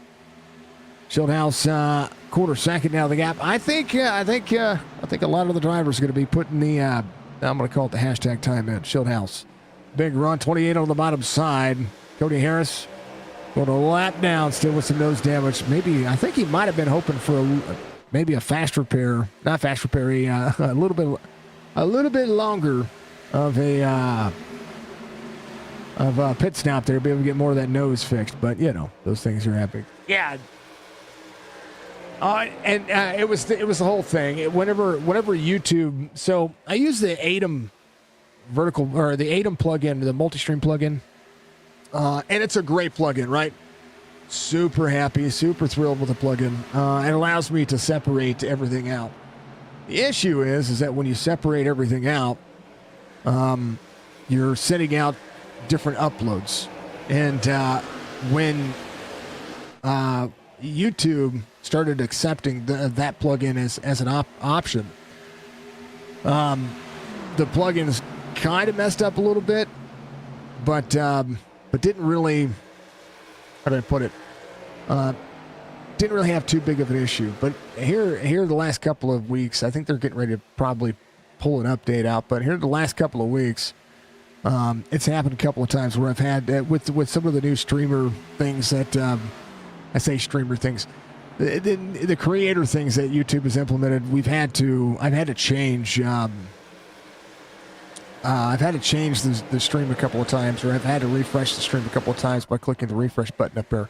S3: Schildhouse, quarter second now the gap. I think a lot of the drivers are going to be putting the I'm going to call it the hashtag time in. Schildhouse, big run, 28 on the bottom side. Cody Harris going a lap down, still with some nose damage. I think he might have been hoping for maybe a fast repair, not fast repair, a little bit longer of a pit stop there, be able to get more of that nose fixed. But those things are happening. Yeah. It was the whole thing. Whenever YouTube, so I use the ATEM vertical or the ATEM plugin, the multi-stream plugin, and it's a great plugin, right? Super happy, super thrilled with the plugin. It allows me to separate everything out. The issue is that when you separate everything out, you're sending out different uploads, and when YouTube started accepting that plugin as an option, the plugin is kind of messed up a little bit, but didn't really, how do I put it, didn't really have too big of an issue. But here the last couple of weeks, I think they're getting ready to probably pull an update out, but here the last couple of weeks, it's happened a couple of times where I've had with some of the new streamer things that I say streamer things, the creator things that YouTube has implemented. I've had to change. I've had to change the stream a couple of times, or I've had to refresh the stream a couple of times by clicking the refresh button up there.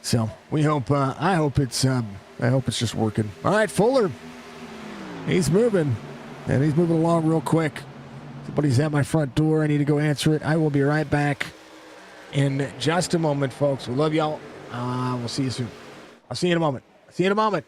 S3: So we hope. I hope it's just working. All right, Fuller. He's moving, and he's moving along real quick. Somebody's at my front door. I need to go answer it. I will be right back in just a moment, folks. We love y'all. We'll see you soon. I'll see you in a moment. See you in a moment.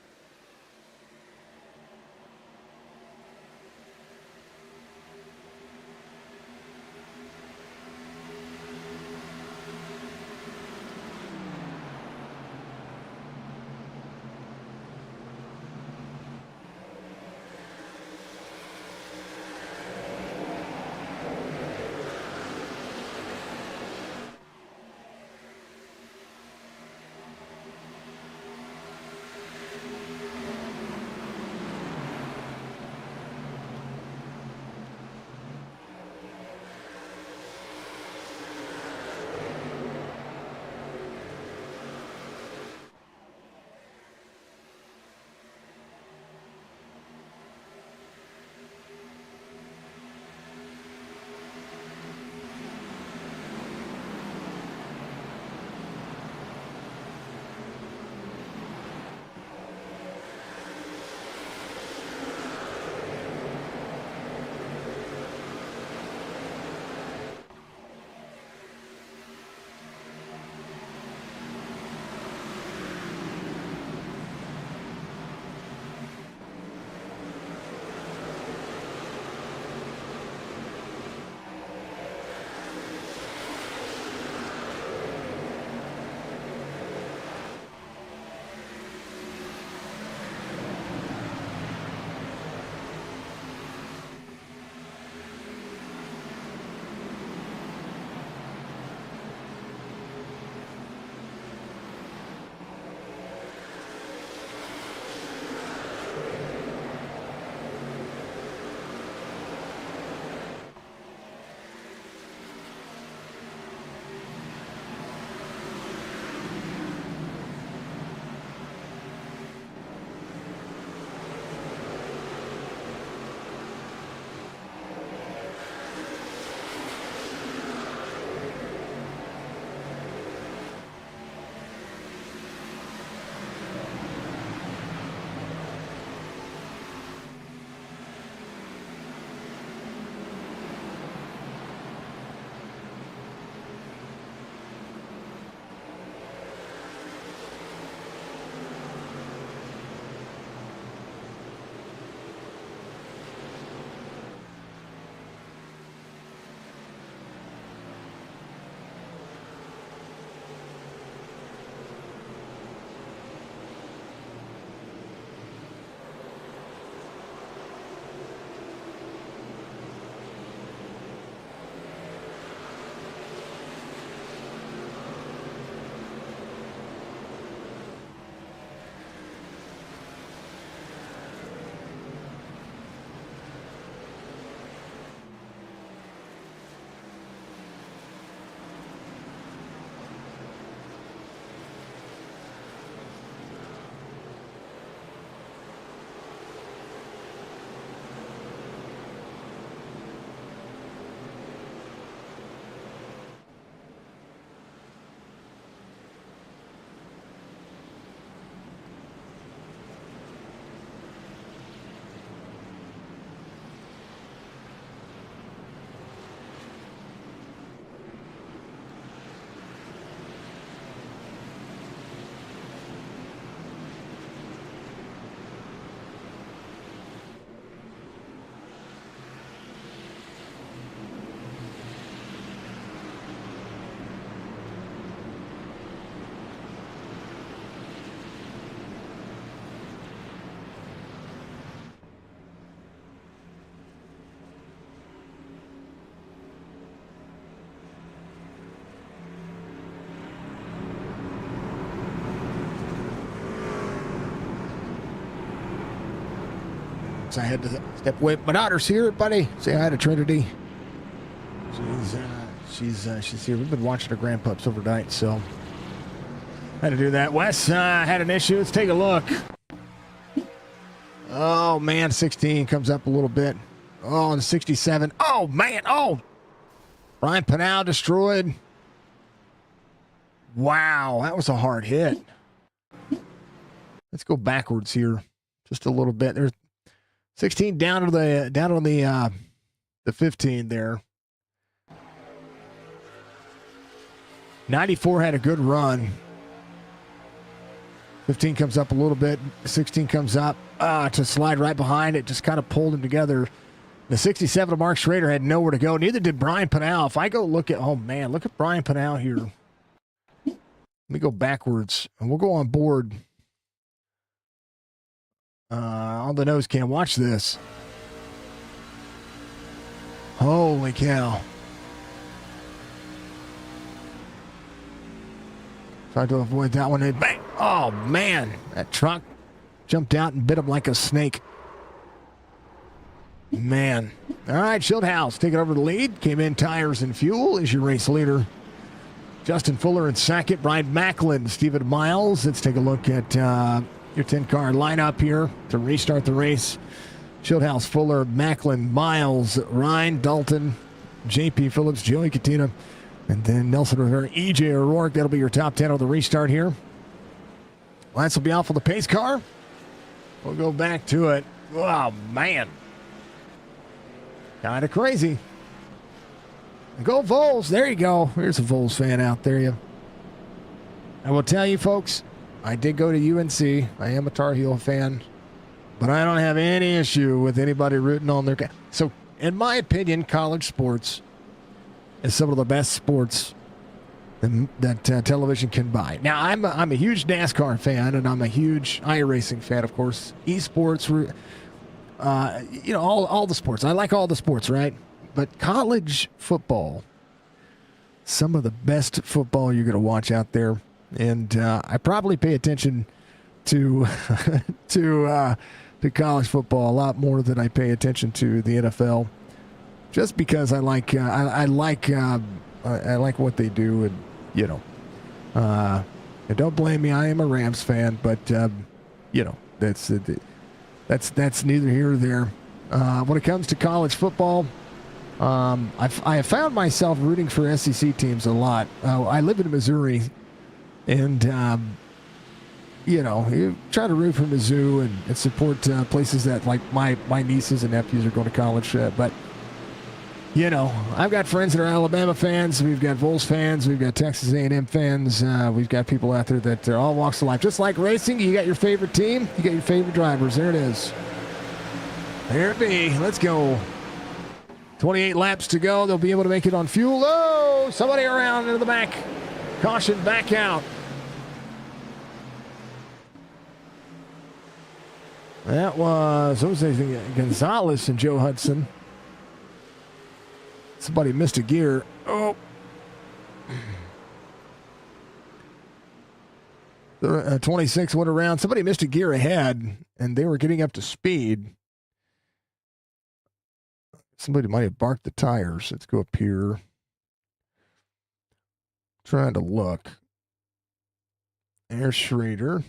S3: I had to step away. My daughter's here, buddy. Say hi to Trinity. She's here. We've been watching her grandpups overnight, so had to do that. Wes had an issue. Let's take a look. Oh man, 16 comes up a little bit. Oh, and 67. Oh man. Oh, Brian Pinal destroyed. Wow, that was a hard hit. Let's go backwards here just a little bit. There's 16 down on the the 15 there. 94 had a good run. 15 comes up a little bit. 16 comes up to slide right behind it. Just kind of pulled him together. The 67 of Mark Schrader had nowhere to go. Neither did Brian Pinal. If I go look at, oh man, look at Brian Pinal here. Let me go backwards and we'll go on board on the nose cam. Watch this. Holy cow. Tried to avoid that one. And bang! Oh, man. That truck jumped out and bit him like a snake. Man. All right, Schildhouse taking over the lead. Came in tires and fuel is your race leader. Justin Fuller in second. Brian Macklin, Stephen Miles. Let's take a look at your 10-car lineup here to restart the race. Schildhouse, Fuller, Macklin, Miles, Ryan, Dalton, J.P. Phillips, Joey Katina, and then Nelson Rivera, E.J. O'Rourke. That'll be your top 10 on the restart here. Lance will be off on the pace car. We'll go back to it. Oh, man. Kind of crazy. Go Vols. There you go. Here's a Vols fan out there. I will tell you, folks, I did go to UNC. I am a Tar Heel fan. But I don't have any issue with anybody rooting on their... So, in my opinion, college sports is some of the best sports that television can buy. Now, I'm a huge NASCAR fan, and I'm a huge iRacing fan, of course. eSports, all the sports. I like all the sports, right? But college football, some of the best football you're going to watch out there. And I probably pay attention to to college football a lot more than I pay attention to the NFL, just because I like what they do, and and don't blame me. I am a Rams fan, but that's neither here nor there. When it comes to college football, I have found myself rooting for SEC teams a lot. I live in Missouri, and you try to root for Mizzou and support places that, like, my nieces and nephews are going to college. But, I've got friends that are Alabama fans. We've got Vols fans. We've got Texas A&M fans. We've got people out there that are all walks of life. Just like racing, you got your favorite team. You got your favorite drivers. There it is. There it be. Let's go. 28 laps to go. They'll be able to make it on fuel. Oh, somebody around into the back. Caution, back out. That was Jose Gonzalez and Joe Hudson. Somebody missed a gear. Oh. 26 went around. Somebody missed a gear ahead, and they were getting up to speed. Somebody might have barked the tires. Let's go up here. Trying to look. There's Schrader.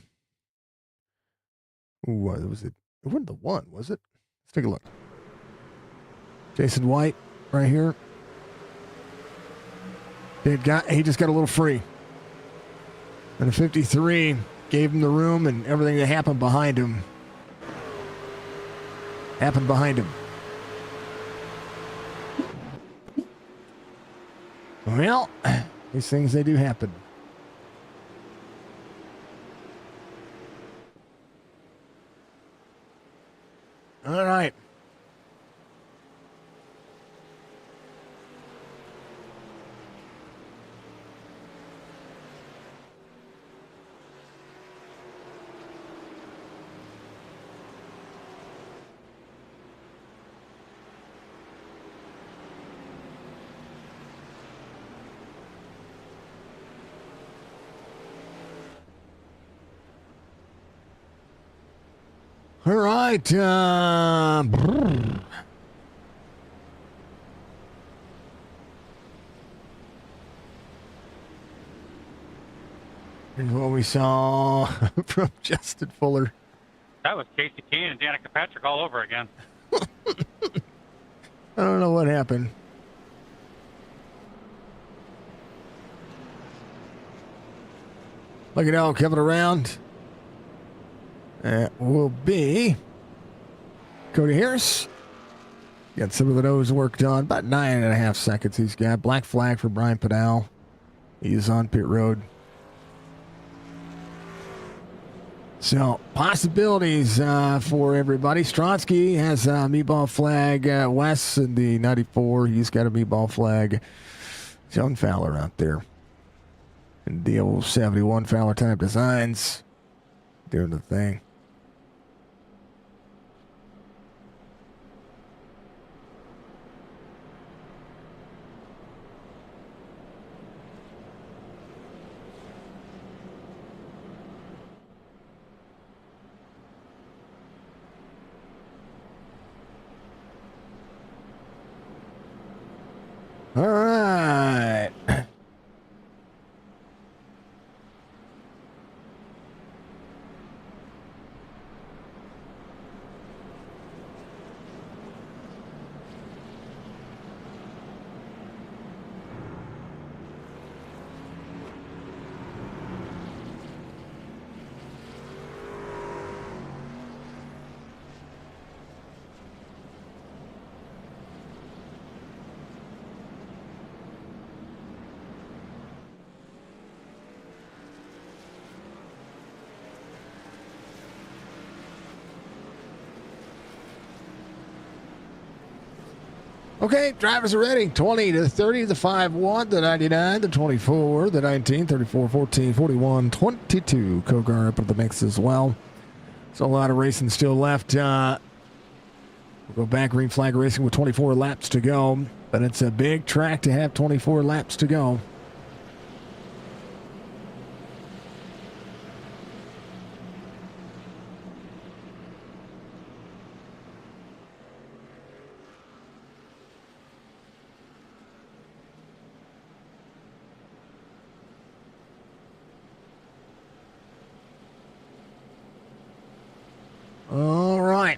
S3: Ooh, was it? It wasn't the one, was it? Let's take a look. Jason White, right here. He just got a little free. And the 53 gave him the room, and everything that happened behind him happened behind him. Well, these things, they do happen. All right. All right. Here's what we saw from Justin Fuller.
S5: That was Casey Kane and Danica Patrick all over again.
S3: I don't know what happened. Look at all coming around. That will be Cody Harris Got some of the nose work done. About 9.5 seconds he's got. Black flag for Brian Padal. He's on pit road. So, possibilities for everybody. Stronsky has a meatball flag. Wes in the 94, he's got a meatball flag. John Fowler out there. And the old 71 Fowler Type Designs doing the thing. All right. Okay, drivers are ready. 20 to 30, the 5-1, the 99, the 24, the 19, 34, 14, 41, 22. Kogar up at the mix as well. So a lot of racing still left. We'll go back, green flag racing with 24 laps to go. But it's a big track to have 24 laps to go. All right.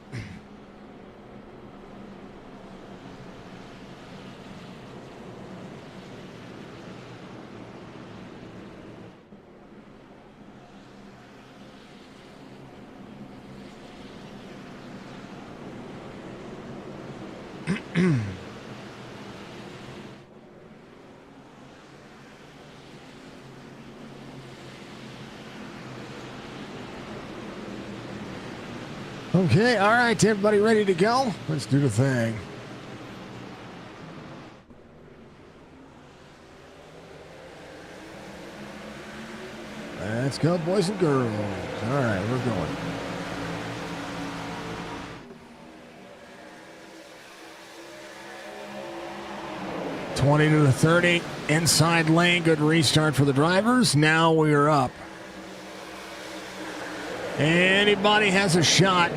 S3: Okay, all right, everybody ready to go? Let's do the thing. Let's go, boys and girls. All right, we're going. $20 to the 30, inside lane, good restart for the drivers. Now we are up. Anybody has a shot.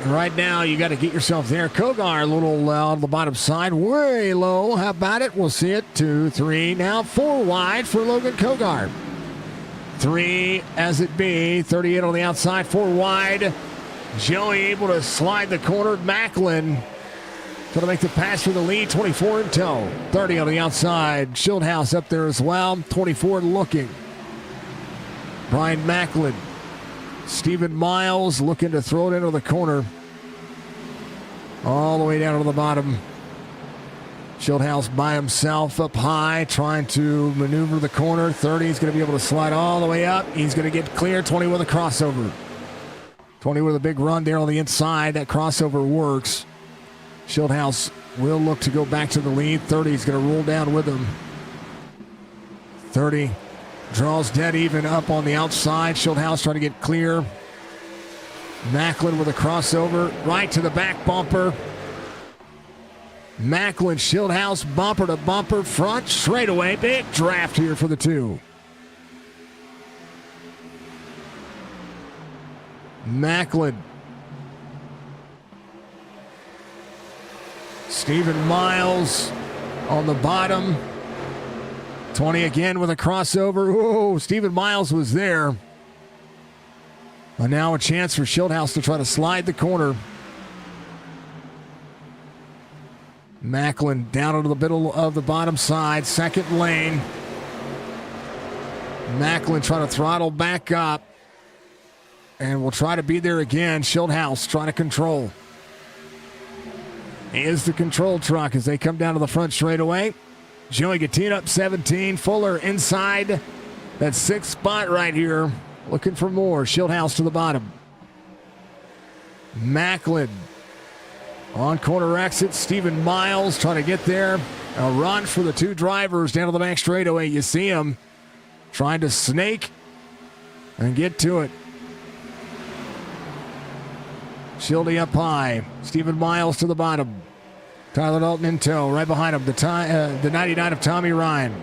S3: Right now, you got to get yourself there. Kogar a little on the bottom side, way low. How about it? We'll see it. 2, 3. Now 4 wide for Logan Kogar. 3 as it be. 38 on the outside, 4 wide. Joey able to slide the corner. Macklin going to make the pass for the lead. 24 in tow. 30 on the outside. Schildhouse up there as well. 24 looking. Brian Macklin. Stephen Miles looking to throw it into the corner. All the way down to the bottom. Schildhouse by himself up high, trying to maneuver the corner. 30, he's going to be able to slide all the way up. He's going to get clear. 20 with a crossover. 20 with a big run there on the inside. That crossover works. Schildhouse will look to go back to the lead. 30 is going to roll down with him. 30 draws dead even up on the outside. Schildhouse trying to get clear. Macklin with a crossover right to the back bumper. Macklin, Schildhouse, bumper to bumper, front straightaway. Big draft here for the 2. Macklin. Stephen Miles on the bottom. 20 again with a crossover. Oh, Stephen Miles was there. And now a chance for Schildhouse to try to slide the corner. Macklin down into the middle of the bottom side, second lane. Macklin trying to throttle back up. And we'll try to be there again. Schildhouse trying to control. He is the control truck as they come down to the front straightaway. Joey Gattin up 17. Fuller inside that 6th spot right here. Looking for more. Schildhouse to the bottom. Macklin on corner exit. Stephen Miles trying to get there. A run for the 2 drivers down to the back straightaway. You see him trying to snake and get to it. Schildy up high. Stephen Miles to the bottom. Tyler Dalton in tow. Right behind him, the 99 of Tommy Ryan.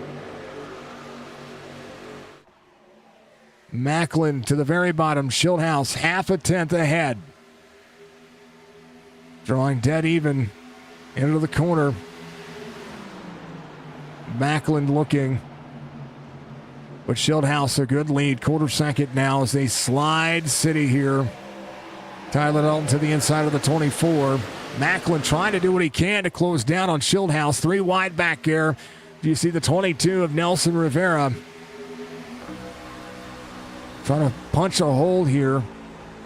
S3: Macklin to the very bottom. Schildhouse half a tenth ahead. Drawing dead even into the corner. Macklin looking. But Schildhouse a good lead. Quarter second now as they slide city here. Tyler Dalton to the inside of the 24. Macklin trying to do what he can to close down on Schildhouse. 3 wide back there. You see the 22 of Nelson Rivera. Trying to punch a hole here.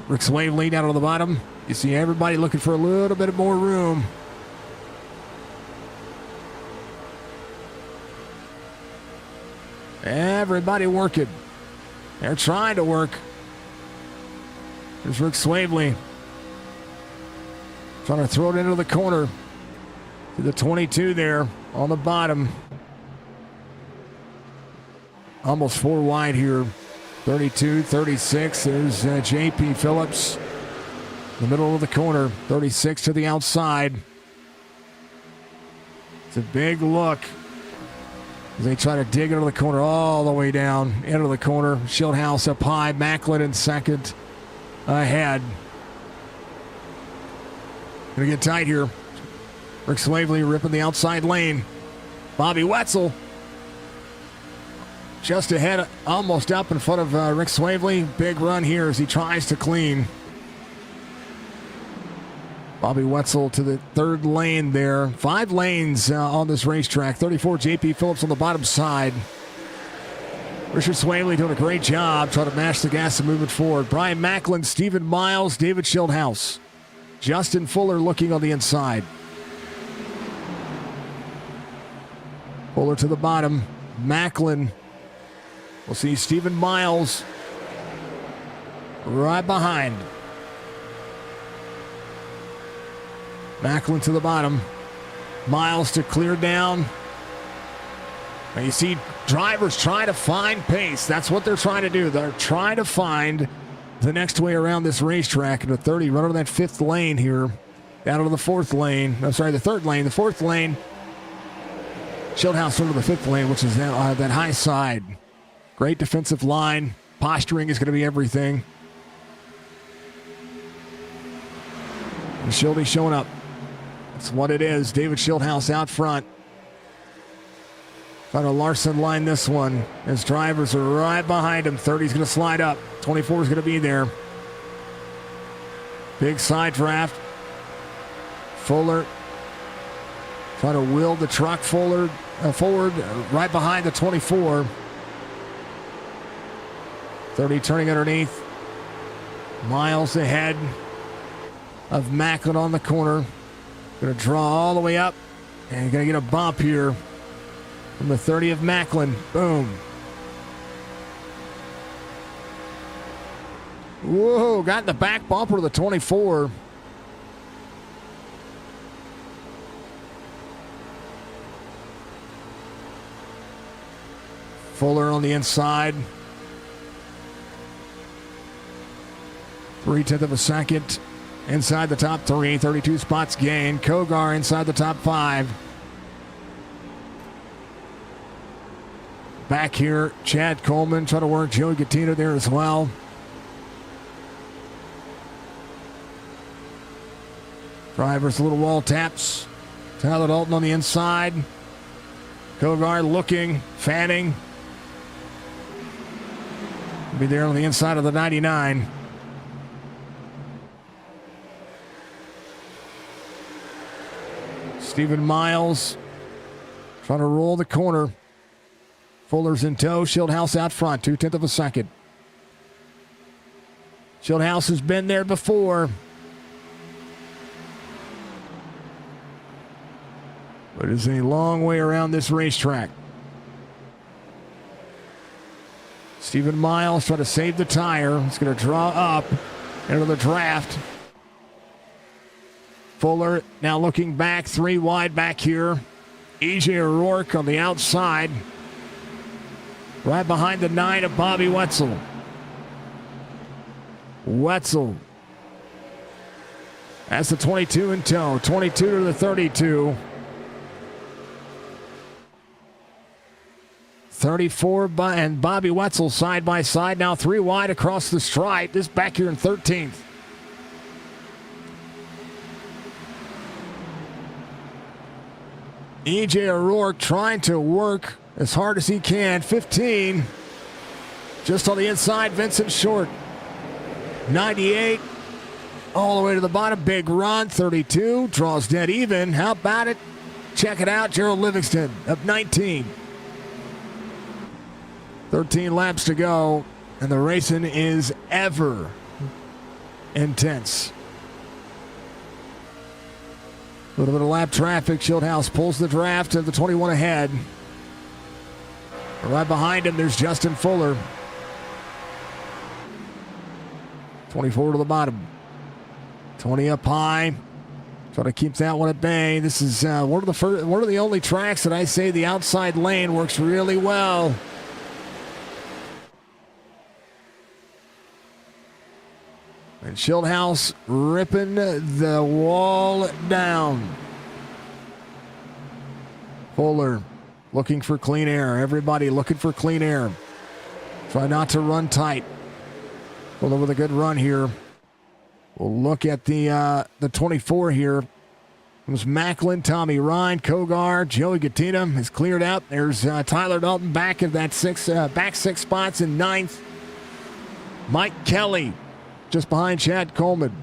S3: Rick Swave lead out on the bottom. You see everybody looking for a little bit more room. Everybody working. They're trying to work. There's Rick Swavely. Trying to throw it into the corner. To the 22 there on the bottom. Almost 4 wide here. 32, 36. There's J.P. Phillips. In the middle of the corner. 36 to the outside. It's a big look. As they try to dig into the corner all the way down. Into the corner. Schildhouse up high. Macklin in second. Ahead. Gonna get tight here. Rick Swavely ripping the outside lane. Bobby Wetzel just ahead, almost up in front of Rick Swavely. Big run here as he tries to clean. Bobby Wetzel to the 3rd lane there. 5 lanes on this racetrack. 34 J.P. Phillips on the bottom side. Richard Swavely doing a great job trying to mash the gas and move it forward. Brian Macklin, Stephen Miles, David Schildhouse. Justin Fuller looking on the inside. Fuller to the bottom. Macklin. We'll see Stephen Miles right behind. Macklin to the bottom. Miles to clear down. And you see drivers trying to find pace. That's what they're trying to do. They're trying to find the next way around this racetrack. And the 30 running on that 5th lane here. Down to the 4th lane. I'm sorry, the 3rd lane. The 4th lane. Schildhouse into the 5th lane, which is that high side. Great defensive line. Posturing is going to be everything. And Schildy showing up. That's what it is. David Schildhouse out front. Trying to Larson line this one. His drivers are right behind him. 30's going to slide up. 24 is going to be there. Big side draft. Fuller trying to wheel the truck forward right behind the 24. 30 turning underneath. Miles ahead of Macklin on the corner. Going to draw all the way up. And going to get a bump here from the 30 of Macklin. Boom. Whoa, got in the back bumper of the 24. Fuller on the inside. 0.3 of a second. Inside the top 3, 32 spots gained. Kogar inside the top 5. Back here, Chad Coleman trying to work Joey Gattin there as well. Drivers, little wall taps. Tyler Dalton on the inside. Kogar looking, fanning. Be there on the inside of the 99. Stephen Miles trying to roll the corner. Fuller's in tow. Schildhouse out front. 0.2 of a second. Schildhouse has been there before. But it's a long way around this racetrack. Stephen Miles trying to save the tire. He's going to draw up into the draft. Fuller now looking back, 3 wide back here. EJ O'Rourke on the outside. Right behind the 9 of Bobby Wetzel. Wetzel. That's the 22 in tow. 22 to the 32. 34 and Bobby Wetzel side by side. Now 3 wide across the stripe. This back here in 13th. EJ O'Rourke trying to work as hard as he can. 15. Just on the inside, Vincent Short. 98. All the way to the bottom. Big run. 32. Draws dead even. How about it? Check it out. Gerald Livingston up 19. 13 laps to go. And the racing is ever intense. A little bit of lap traffic. Schildhouse pulls the draft to the 21 ahead. Right behind him, there's Justin Fuller. 24 to the bottom. 20 up high. Trying to keep that one at bay. This is one of the only tracks that I say the outside lane works really well. And Schildhouse ripping the wall down. Fuller looking for clean air. Everybody looking for clean air. Try not to run tight. Fuller with a good run here. We'll look at the 24 here. It was Macklin, Tommy Ryan, Kogar, Joey Gattina has cleared out. There's Tyler Dalton back at that back 6 spots in 9th. Mike Kelly just behind Chad Coleman.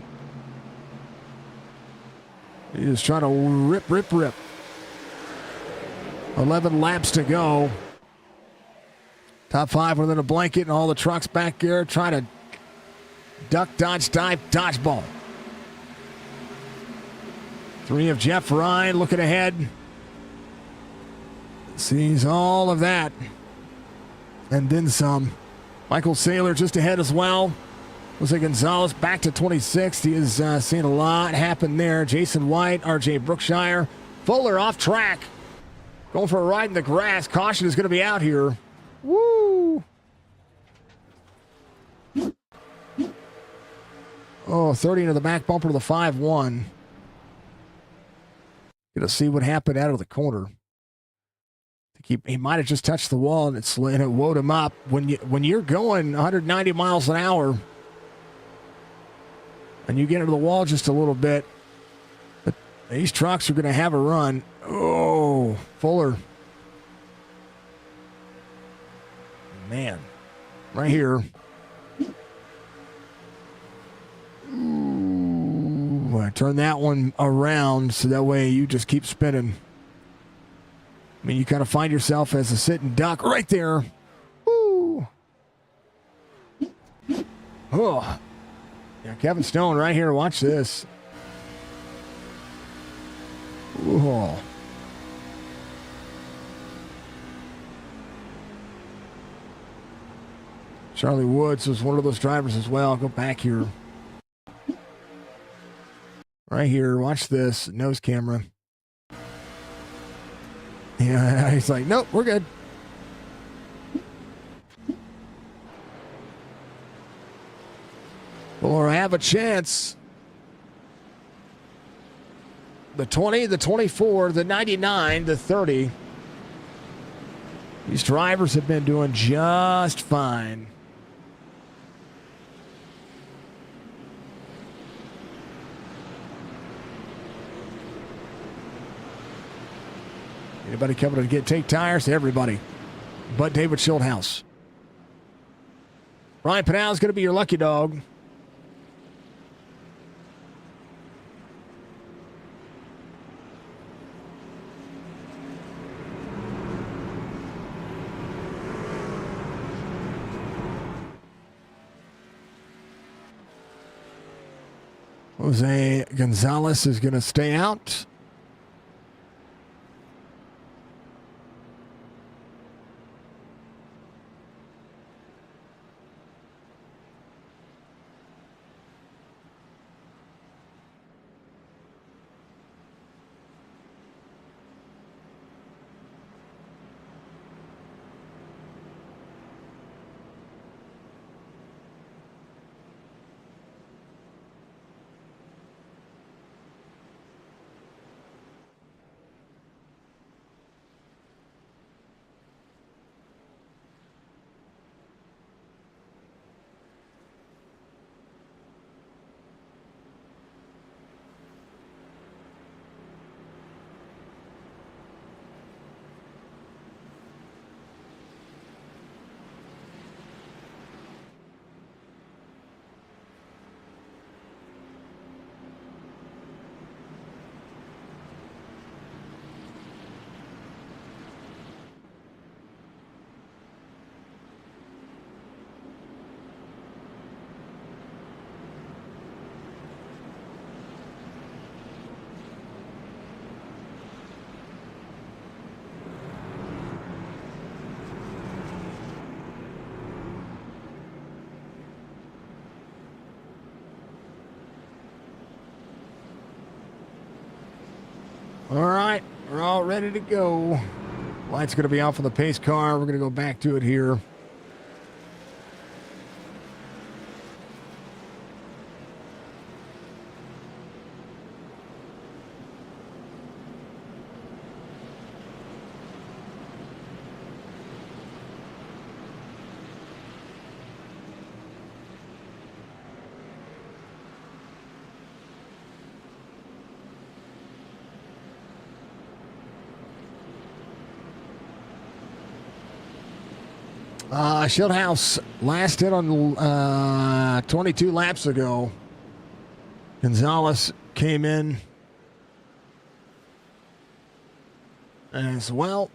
S3: He's trying to rip. 11 laps to go. Top 5 within a blanket and all the trucks back there trying to duck, dodge, dive, dodgeball. 3 of Jeff Ryan looking ahead. Sees all of that. And then some. Michael Saylor just ahead as well. Jose Gonzalez back to 26th. He has seen a lot happen there. Jason White, RJ Brookshire. Fuller off track. Going for a ride in the grass. Caution is going to be out here. Woo! Oh, 30 into the back bumper to the 5-1. Gonna see what happened out of the corner. He might have just touched the wall and it woke him up. When you're going 190 miles an hour and you get into the wall just a little bit, but these trucks are going to have a run. Oh, Fuller. Man, right here. Ooh, I turn that one around so that way you just keep spinning. I mean, you kind of find yourself as a sitting duck right there. Woo. Oh. Yeah, Kevin Stone right here. Watch this. Ooh. Charlie Woods was one of those drivers as well. I'll go back here. Right here. Watch this. Nose camera. Yeah, he's like, nope, we're good. Or I have a chance. The 20, the 24, the 99, the 30. These drivers have been doing just fine. Anybody coming to take tires? Everybody. But David Schildhouse. Ryan Pinal is going to be your lucky dog. Jose Gonzalez is going to stay out. All right, we're all ready to go. Light's going to be off on the pace car. We're going to go back to it here. Shieldhouse last hit on 22 laps ago. Gonzalez came in as well.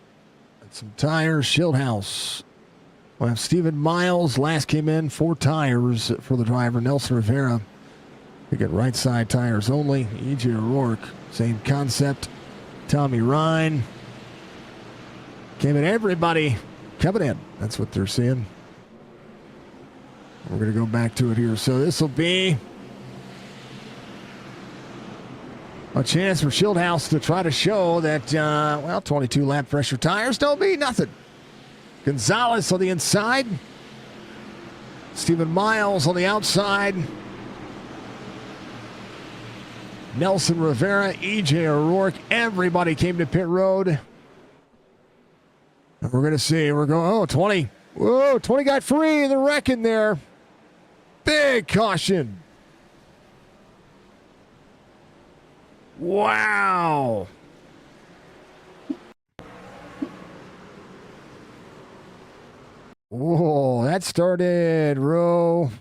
S3: And some tires. Shieldhouse. We'll have Stephen Miles last came in. 4 tires for the driver. Nelson Rivera. We get right side tires only. E.J. O'Rourke. Same concept. Tommy Ryan. Came in. Everybody coming in. That's what they're seeing. We're going to go back to it here. So this will be a chance for Shieldhouse to try to show that, 22 lap pressure tires don't mean nothing. Gonzalez on the inside. Stephen Miles on the outside. Nelson Rivera, E.J. O'Rourke. Everybody came to pit road. We're going to see. We're going, 20. Whoa, 20 got free in the wreck in there. Big caution. Wow. Whoa, that started row.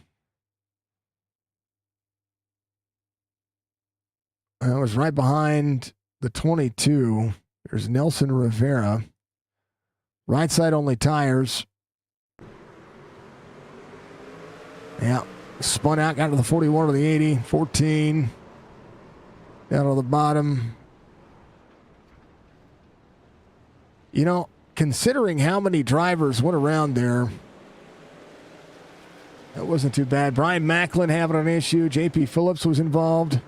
S3: That was right behind the 22. There's Nelson Rivera. Right side only tires. Yeah. Spun out, got to the 41 to the 80. 14. Down to the bottom. You know, considering how many drivers went around there, that wasn't too bad. Brian Macklin having an issue. J.P. Phillips was involved.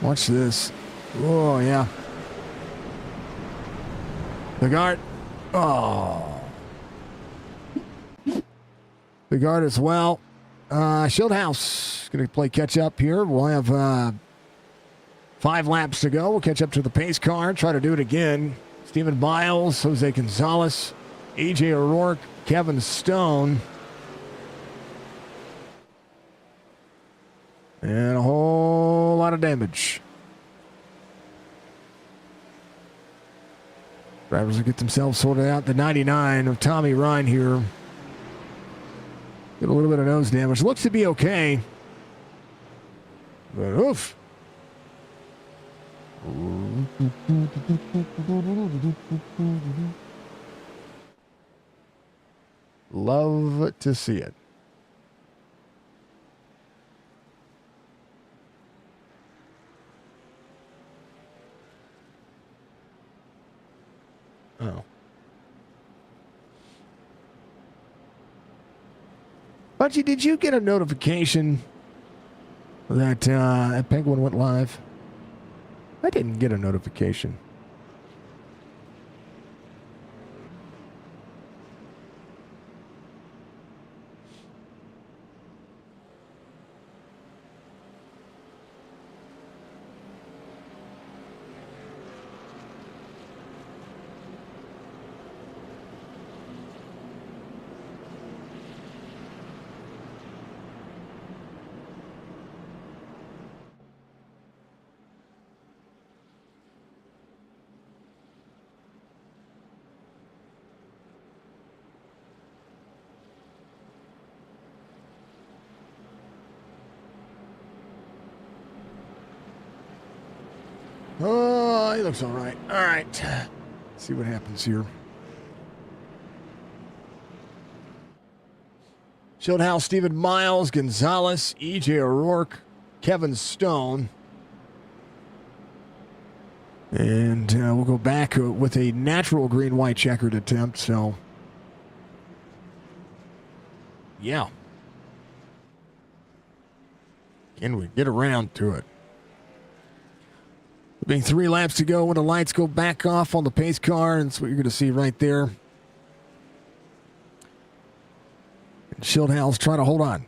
S3: Watch this. Oh, yeah. Lagarde. Oh. Lagarde as well. Shieldhouse going to play catch up here. We'll have 5 laps to go. We'll catch up to the pace car. Try to do it again. Stephen Biles, Jose Gonzalez, E.J. O'Rourke, Kevin Stone. And a whole lot of damage. Drivers will get themselves sorted out. The 99 of Tommy Ryan here. Get a little bit of nose damage. Looks to be okay. But oof. Love to see it. Oh. Bunchy, did you get a notification that Penguin went live? I didn't get a notification. Oh, he looks all right. All right. Let's see what happens here. Shieldhouse, Stephen Miles, Gonzalez, E.J. O'Rourke, Kevin Stone. And we'll go back with a natural green-white checkered attempt. So, yeah. Can we get around to it? Being 3 laps to go when the lights go back off on the pace car, and that's what you're going to see right there. And Schildhaus trying to hold on.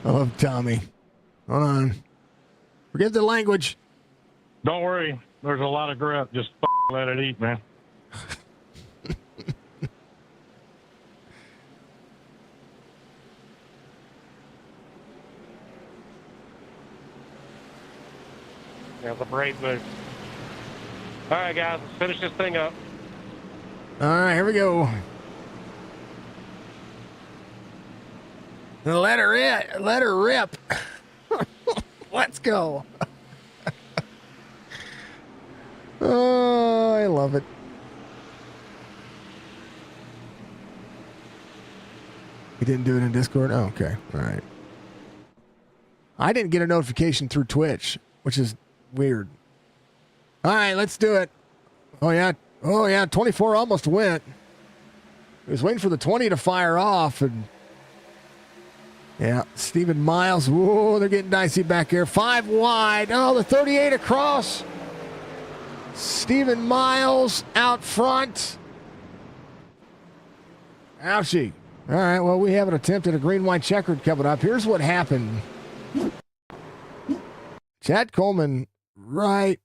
S3: I love Tommy. Hold on. Forget the language.
S6: Don't worry. There's a lot of grip. Just let it eat, man. Yeah, the brake move. All right, guys, let's finish this thing up.
S3: All right, here we go. Let her rip. Let's go. Oh, I love it. You didn't do it in Discord? Oh, okay. All right. I didn't get a notification through Twitch, which is weird. All right, let's do it. Oh, yeah. 24 almost went. He was waiting for the 20 to fire off, and yeah, Stephen Miles. Whoa, they're getting dicey back here. 5 wide. Oh, the 38 across. Stephen Miles out front. Ouchie. All right, well, we have an attempt at a green-white checkered coming up. Here's what happened. Chad Coleman right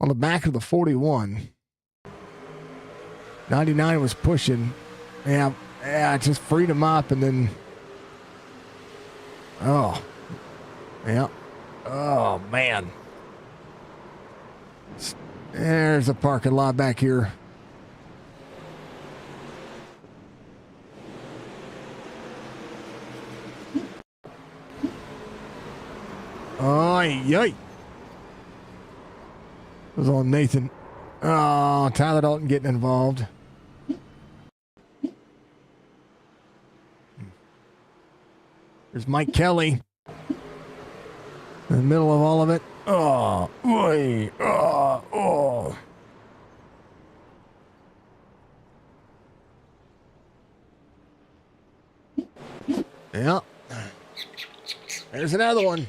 S3: on the back of the 41. 99 was pushing. Yeah, it just freed him up, and then, oh, yeah. Oh, man. There's a parking lot back here. Oh, yay. It was on Nathan. Oh, Tyler Dalton getting involved. There's Mike Kelly in the middle of all of it. Oh, oy, oh. Yeah. There's another one.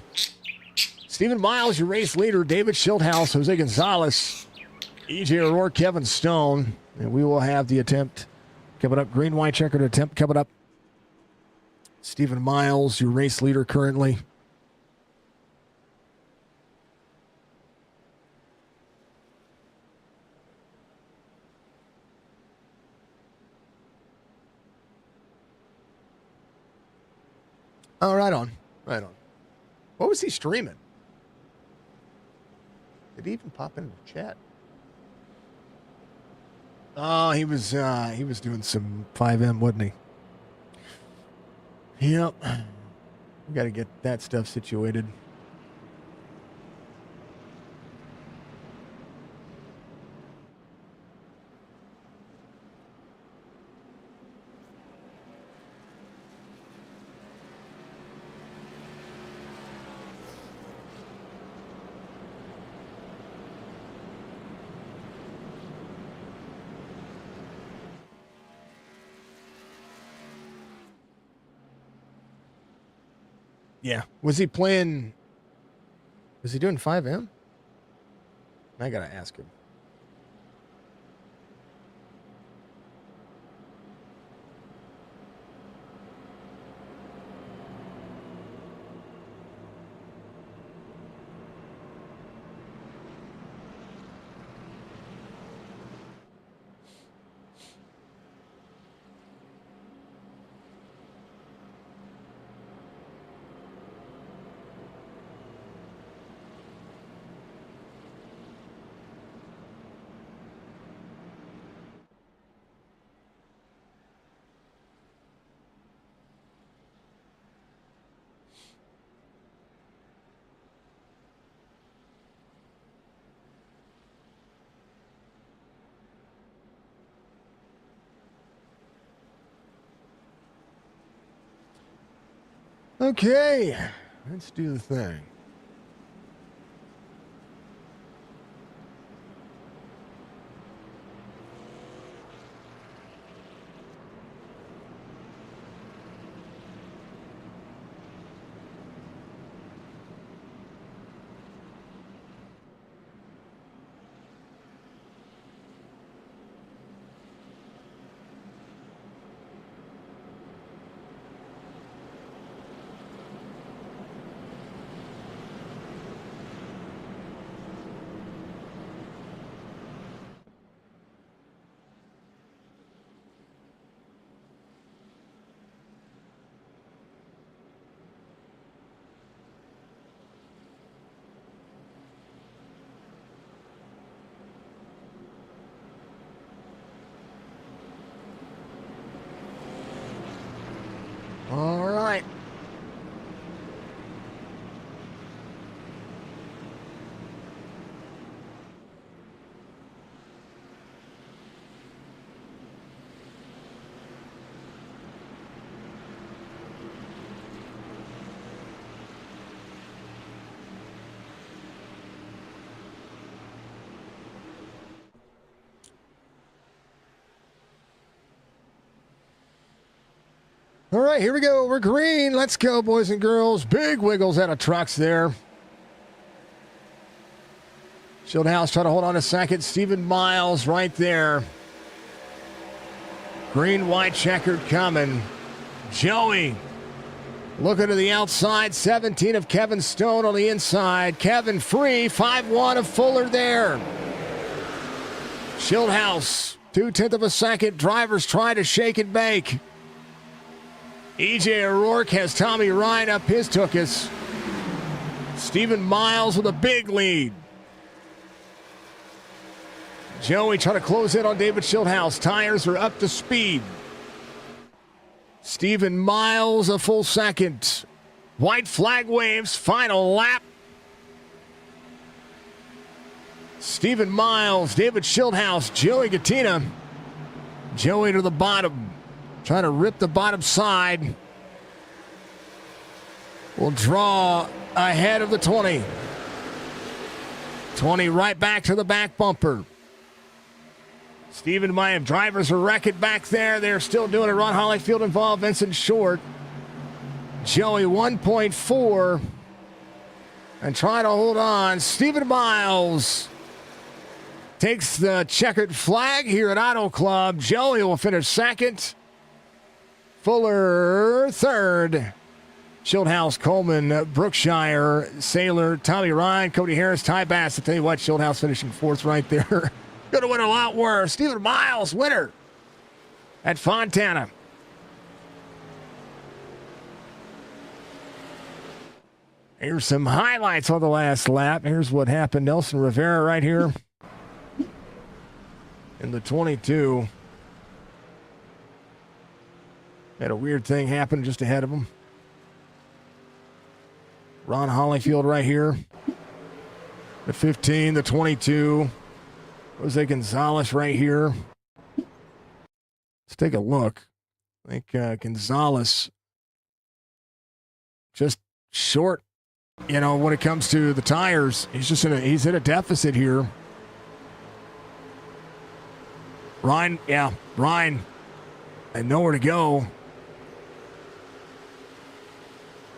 S3: Stephen Miles, your race leader. David Schildhaus, Jose Gonzalez, EJ O'Rourke, Kevin Stone. And we will have the attempt coming up. Green, white, checkered attempt coming up. Stephen Miles, your race leader currently. Oh, right on. Right on. What was he streaming? Did he even pop into the chat? Oh, he was doing some 5M, wasn't he? Yep. We got to get that stuff situated. Yeah. Was he playing? Was he doing 5M? I got to ask him. Okay, let's do the thing. All right. All right, here we go. We're green. Let's go, boys and girls. Big wiggles out of trucks there. Shieldhouse trying to hold on a second. Stephen Miles right there. Green, white, checkered coming. Joey looking to the outside. 17 of Kevin Stone on the inside. Kevin free. 5-1 of Fuller there. Shieldhouse, 2/10 of a second. Drivers try to shake and bake. EJ O'Rourke has Tommy Ryan up his tuchus. Stephen Miles with a big lead. Joey trying to close in on David Shieldhouse. Tires are up to speed. Stephen Miles a full second. White flag waves, final lap. Stephen Miles, David Shieldhouse, Joey Gattina. Joey to the bottom. Trying to rip the bottom side. Will draw ahead of the 20. 20 right back to the back bumper. Stephen Miles, drivers are wrecking back there. They're still doing it. Ron Hollyfield involved, Vincent Short. Joey 1.4. And trying to hold on. Stephen Miles takes the checkered flag here at Autoclub. Joey will finish second. Fuller third. Shieldhouse, Coleman, Brookshire, Saylor, Tommy Ryan, Cody Harris, Ty Bass. I'll tell you what, Shieldhouse finishing fourth right there. Could have went a lot worse. Stephen Miles, winner at Fontana. Here's some highlights on the last lap. Here's what happened. Nelson Rivera right here in the 22. Had a weird thing happen just ahead of him. Ron Hollyfield right here. The 15, the 22. Jose Gonzalez right here. Let's take a look. I think Gonzalez just short, when it comes to the tires. He's in a deficit here. Ryan, and nowhere to go.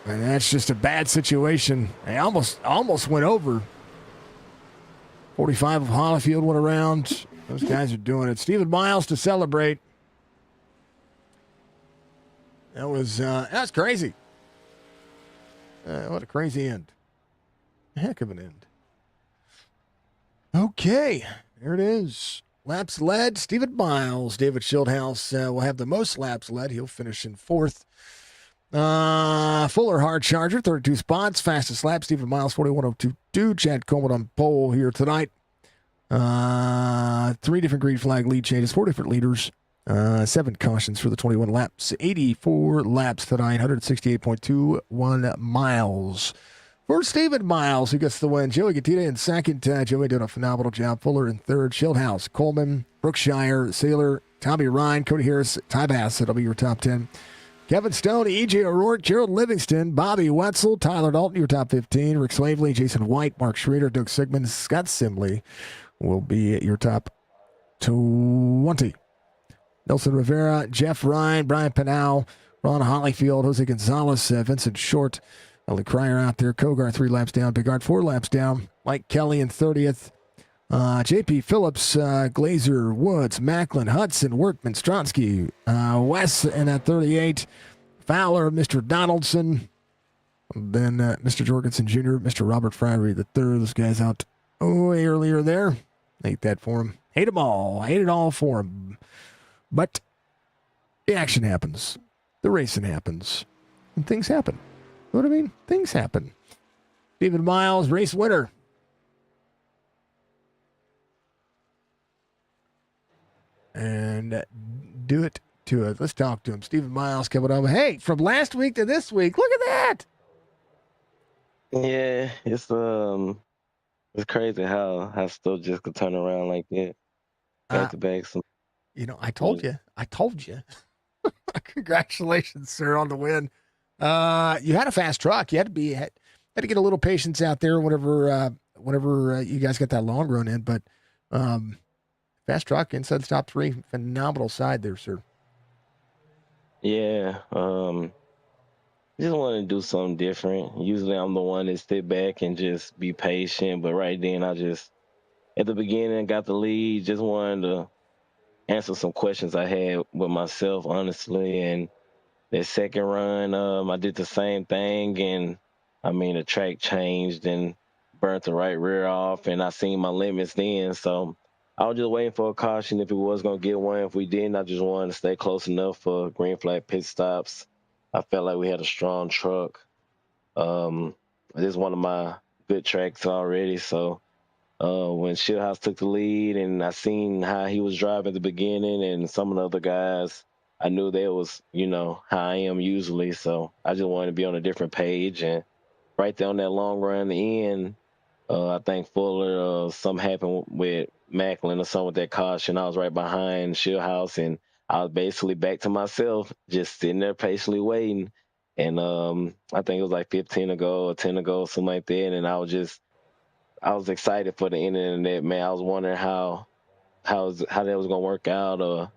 S3: And that's just a bad situation. They almost went over. 45 of Hollyfield went around. Those guys are doing it. Stephen Miles to celebrate. That's crazy. What a crazy end. A heck of an end. Okay, there it is. Laps led, Stephen Miles. David Shieldhouse will have the most laps led. He'll finish in fourth. Fuller hard charger, 32 spots. Fastest lap, Stephen Miles, 41.022. Chad Coleman on pole here tonight. 3 different green flag lead changes, 4 different leaders. 7 cautions for the 21 laps. 84 laps tonight, 168.21 miles. For Stephen Miles, who gets the win. Joey Gattina in second. Joey did a phenomenal job. Fuller in third. Shieldhouse, Coleman, Brookshire, Saylor, Tommy Ryan, Cody Harris, Ty Bass. That'll be your top 10. Kevin Stone, E.J. O'Rourke, Gerald Livingston, Bobby Wetzel, Tyler Dalton, your top 15. Rick Slavely, Jason White, Mark Schrader, Doug Sigmund, Scott Simley will be at your top 20. Nelson Rivera, Jeff Ryan, Brian Pinal, Ron Hollyfield, Jose Gonzalez, Vincent Short, Ellie Cryer out there, Kogar 3 laps down, Big Art 4 laps down, Mike Kelly in 30th, J.P. Phillips, Glazer, Woods, Macklin, Hudson, Workman, Stronsky, Wes in at 38, Fowler, Mr. Donaldson, then Mr. Jorgensen Jr., Mr. Robert Friary the third. Those guys out way earlier there. Hate that for him. Hate them all. Hate it all for him. But the action happens. The racing happens. And things happen. You know what I mean? Things happen. Stephen Miles, race winner. And do it to it. Let's talk to him. Stephen Miles coming over. Hey, from last week to this week, look at that.
S7: Yeah, it's crazy how stuff just could turn around like that. Back to back.
S3: You know, I told you. Congratulations, sir, on the win. You had a fast truck. You had to get a little patience out there whenever you guys got that long run in. But fast truck inside the top 3, phenomenal side there, sir.
S7: Yeah, just wanted to do something different. Usually, I'm the one that sit back and just be patient. But right then, at the beginning, got the lead. Just wanted to answer some questions I had with myself, honestly. And that second run, I did the same thing, and I mean the track changed and burnt the right rear off, and I seen my limits then. So I was just waiting for a caution if we was gonna get one. If we didn't, I just wanted to stay close enough for green flag pit stops. I felt like we had a strong truck. This is one of my good tracks already, so. When Shieldhouse took the lead and I seen how he was driving at the beginning and some of the other guys, I knew they was, how I am usually. So I just wanted to be on a different page. And right there on that long run, the end, I think Fuller, something happened with Macklin or something with that caution. I was right behind Shieldhouse and I was basically back to myself, just sitting there patiently waiting. And I think it was like 15 ago or 10 ago, something like that. And I was excited for the ending of that, man. I was wondering how that was gonna work out, or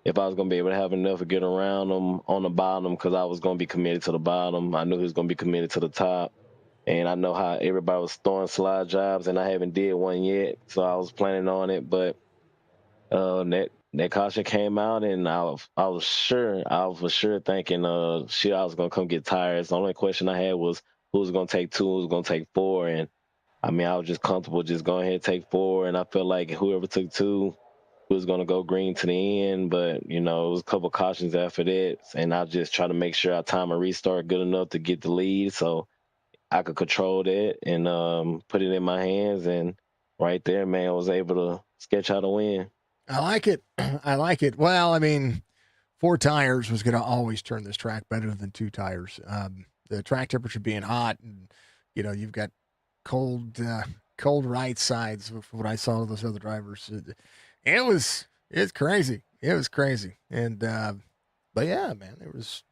S7: if I was gonna be able to have enough to get around him on the bottom, because I was gonna be committed to the bottom. I knew he was gonna be committed to the top, and I know how everybody was throwing slide jobs, and I haven't did one yet, so I was planning on it. But that caution came out, and I was for sure thinking, shit, I was gonna come get tires. The only question I had was who was gonna take 2, who was gonna take 4, and I mean, I was just comfortable just going ahead and take 4, and I felt like whoever took 2 was going to go green to the end. But, it was a couple cautions after that, and I just try to make sure I time a restart good enough to get the lead so I could control that and put it in my hands. And right there, man, I was able to sketch out a win.
S3: I like it. I like it. Well, I mean, 4 tires was going to always turn this track better than 2 tires. The track temperature being hot, and, you've got cold right sides of what I saw of those other drivers. It's crazy. It was crazy. And, but yeah, man, there was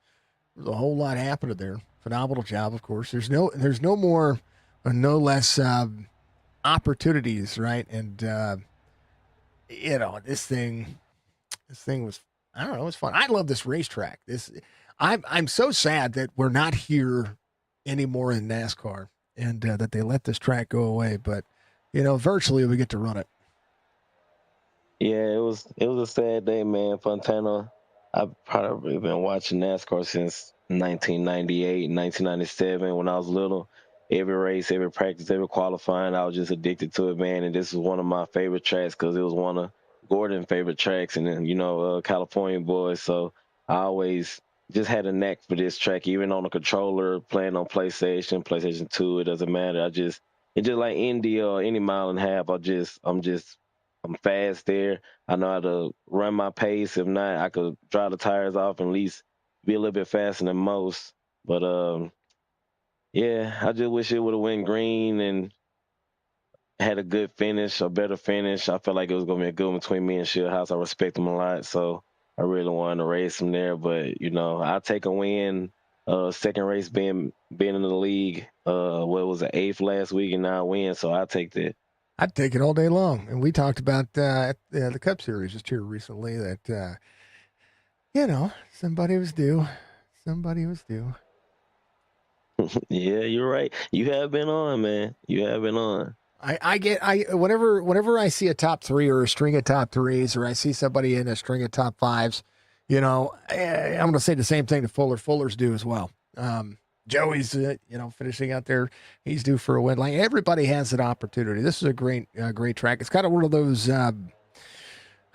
S3: a whole lot happening there. Phenomenal job, of course. There's no more or no less, opportunities, right? And, this thing was, I don't know, it was fun. I love this racetrack. I'm so sad that we're not here anymore in NASCAR. And that they let this track go away, but virtually we get to run it.
S7: Yeah, it was a sad day, man. Fontana, I've probably been watching NASCAR since 1998, 1997 when I was little. Every race, every practice, every qualifying, I was just addicted to it, man. And this was one of my favorite tracks because it was one of Gordon's favorite tracks, and then California boys. So I always just had a knack for this track, even on a controller, playing on PlayStation 2, it doesn't matter. It's just like Indy or any mile and a half. I'm fast there. I know how to run my pace. If not, I could dry the tires off and at least be a little bit faster than most. But yeah, I just wish it would have went green and had a good finish, a better finish. I felt like it was gonna be a good one between me and Shieldhouse. I respect him a lot. So I really wanted to race him there, but I take a win. Second race being in the league. What was it, 8th last week, and now I win, so I take that.
S3: I'd take it all day long. And we talked about at the Cup Series just here recently that somebody was due. Somebody was due.
S7: Yeah, you're right. You have been on, man. You have been on.
S3: Whenever I see a top three or a string of top threes, or I see somebody in a string of top fives, I'm going to say the same thing to Fuller. Fuller's due as well. Joey's, finishing out there. He's due for a win. Like, everybody has an opportunity. This is a great track. It's kind of one of those.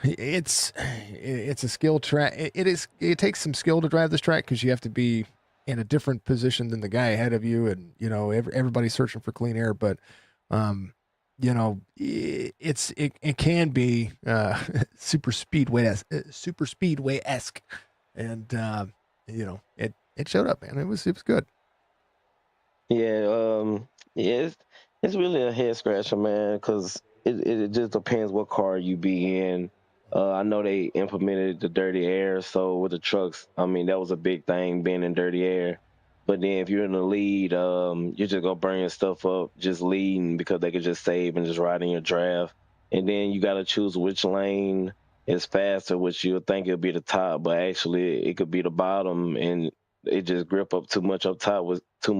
S3: It's a skill track. It takes some skill to drive this track because you have to be in a different position than the guy ahead of you, and everybody's searching for clean air, but. It can be super speedway-esque, and it showed up, man. It was good.
S7: Yeah, it's really a head scratcher, man, because it just depends what car you be in. I know they implemented the dirty air, so with the trucks, I mean, that was a big thing, being in dirty air. But then if you're in the lead, you're just gonna burn your stuff up just leading, because they could just save and just ride in your draft. And then you gotta choose which lane is faster, which you'll think it'll be the top, but actually it could be the bottom, and it just grip up too much up top with too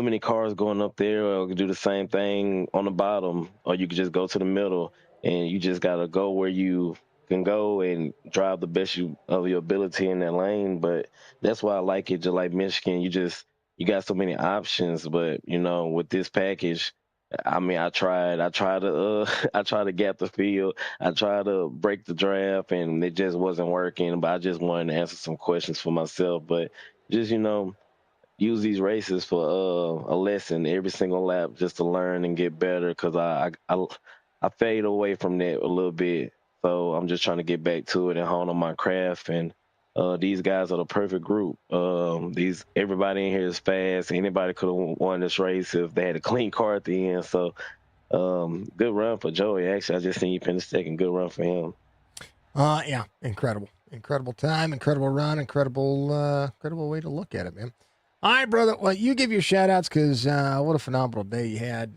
S7: many cars going up there, or do the same thing on the bottom, or you could just go to the middle, and you just gotta go where you can go and drive the best of your ability in that lane. But that's why I like it. Just like Michigan, you got so many options. But with this package, I mean, I tried to I tried to gap the field, I tried to break the draft, and it just wasn't working. But I just wanted to answer some questions for myself. But just use these races for a lesson every single lap, just to learn and get better, because I fade away from that a little bit. So I'm just trying to get back to it and hone on my craft. And these guys are the perfect group. Everybody in here is fast. Anybody could have won this race if they had a clean car at the end. So good run for Joey. Actually, I just seen you finish second. Good run for him.
S3: Yeah, incredible time, incredible run, incredible way to look at it, man. All right, brother. Well, you give your shout outs, because what a phenomenal day you had.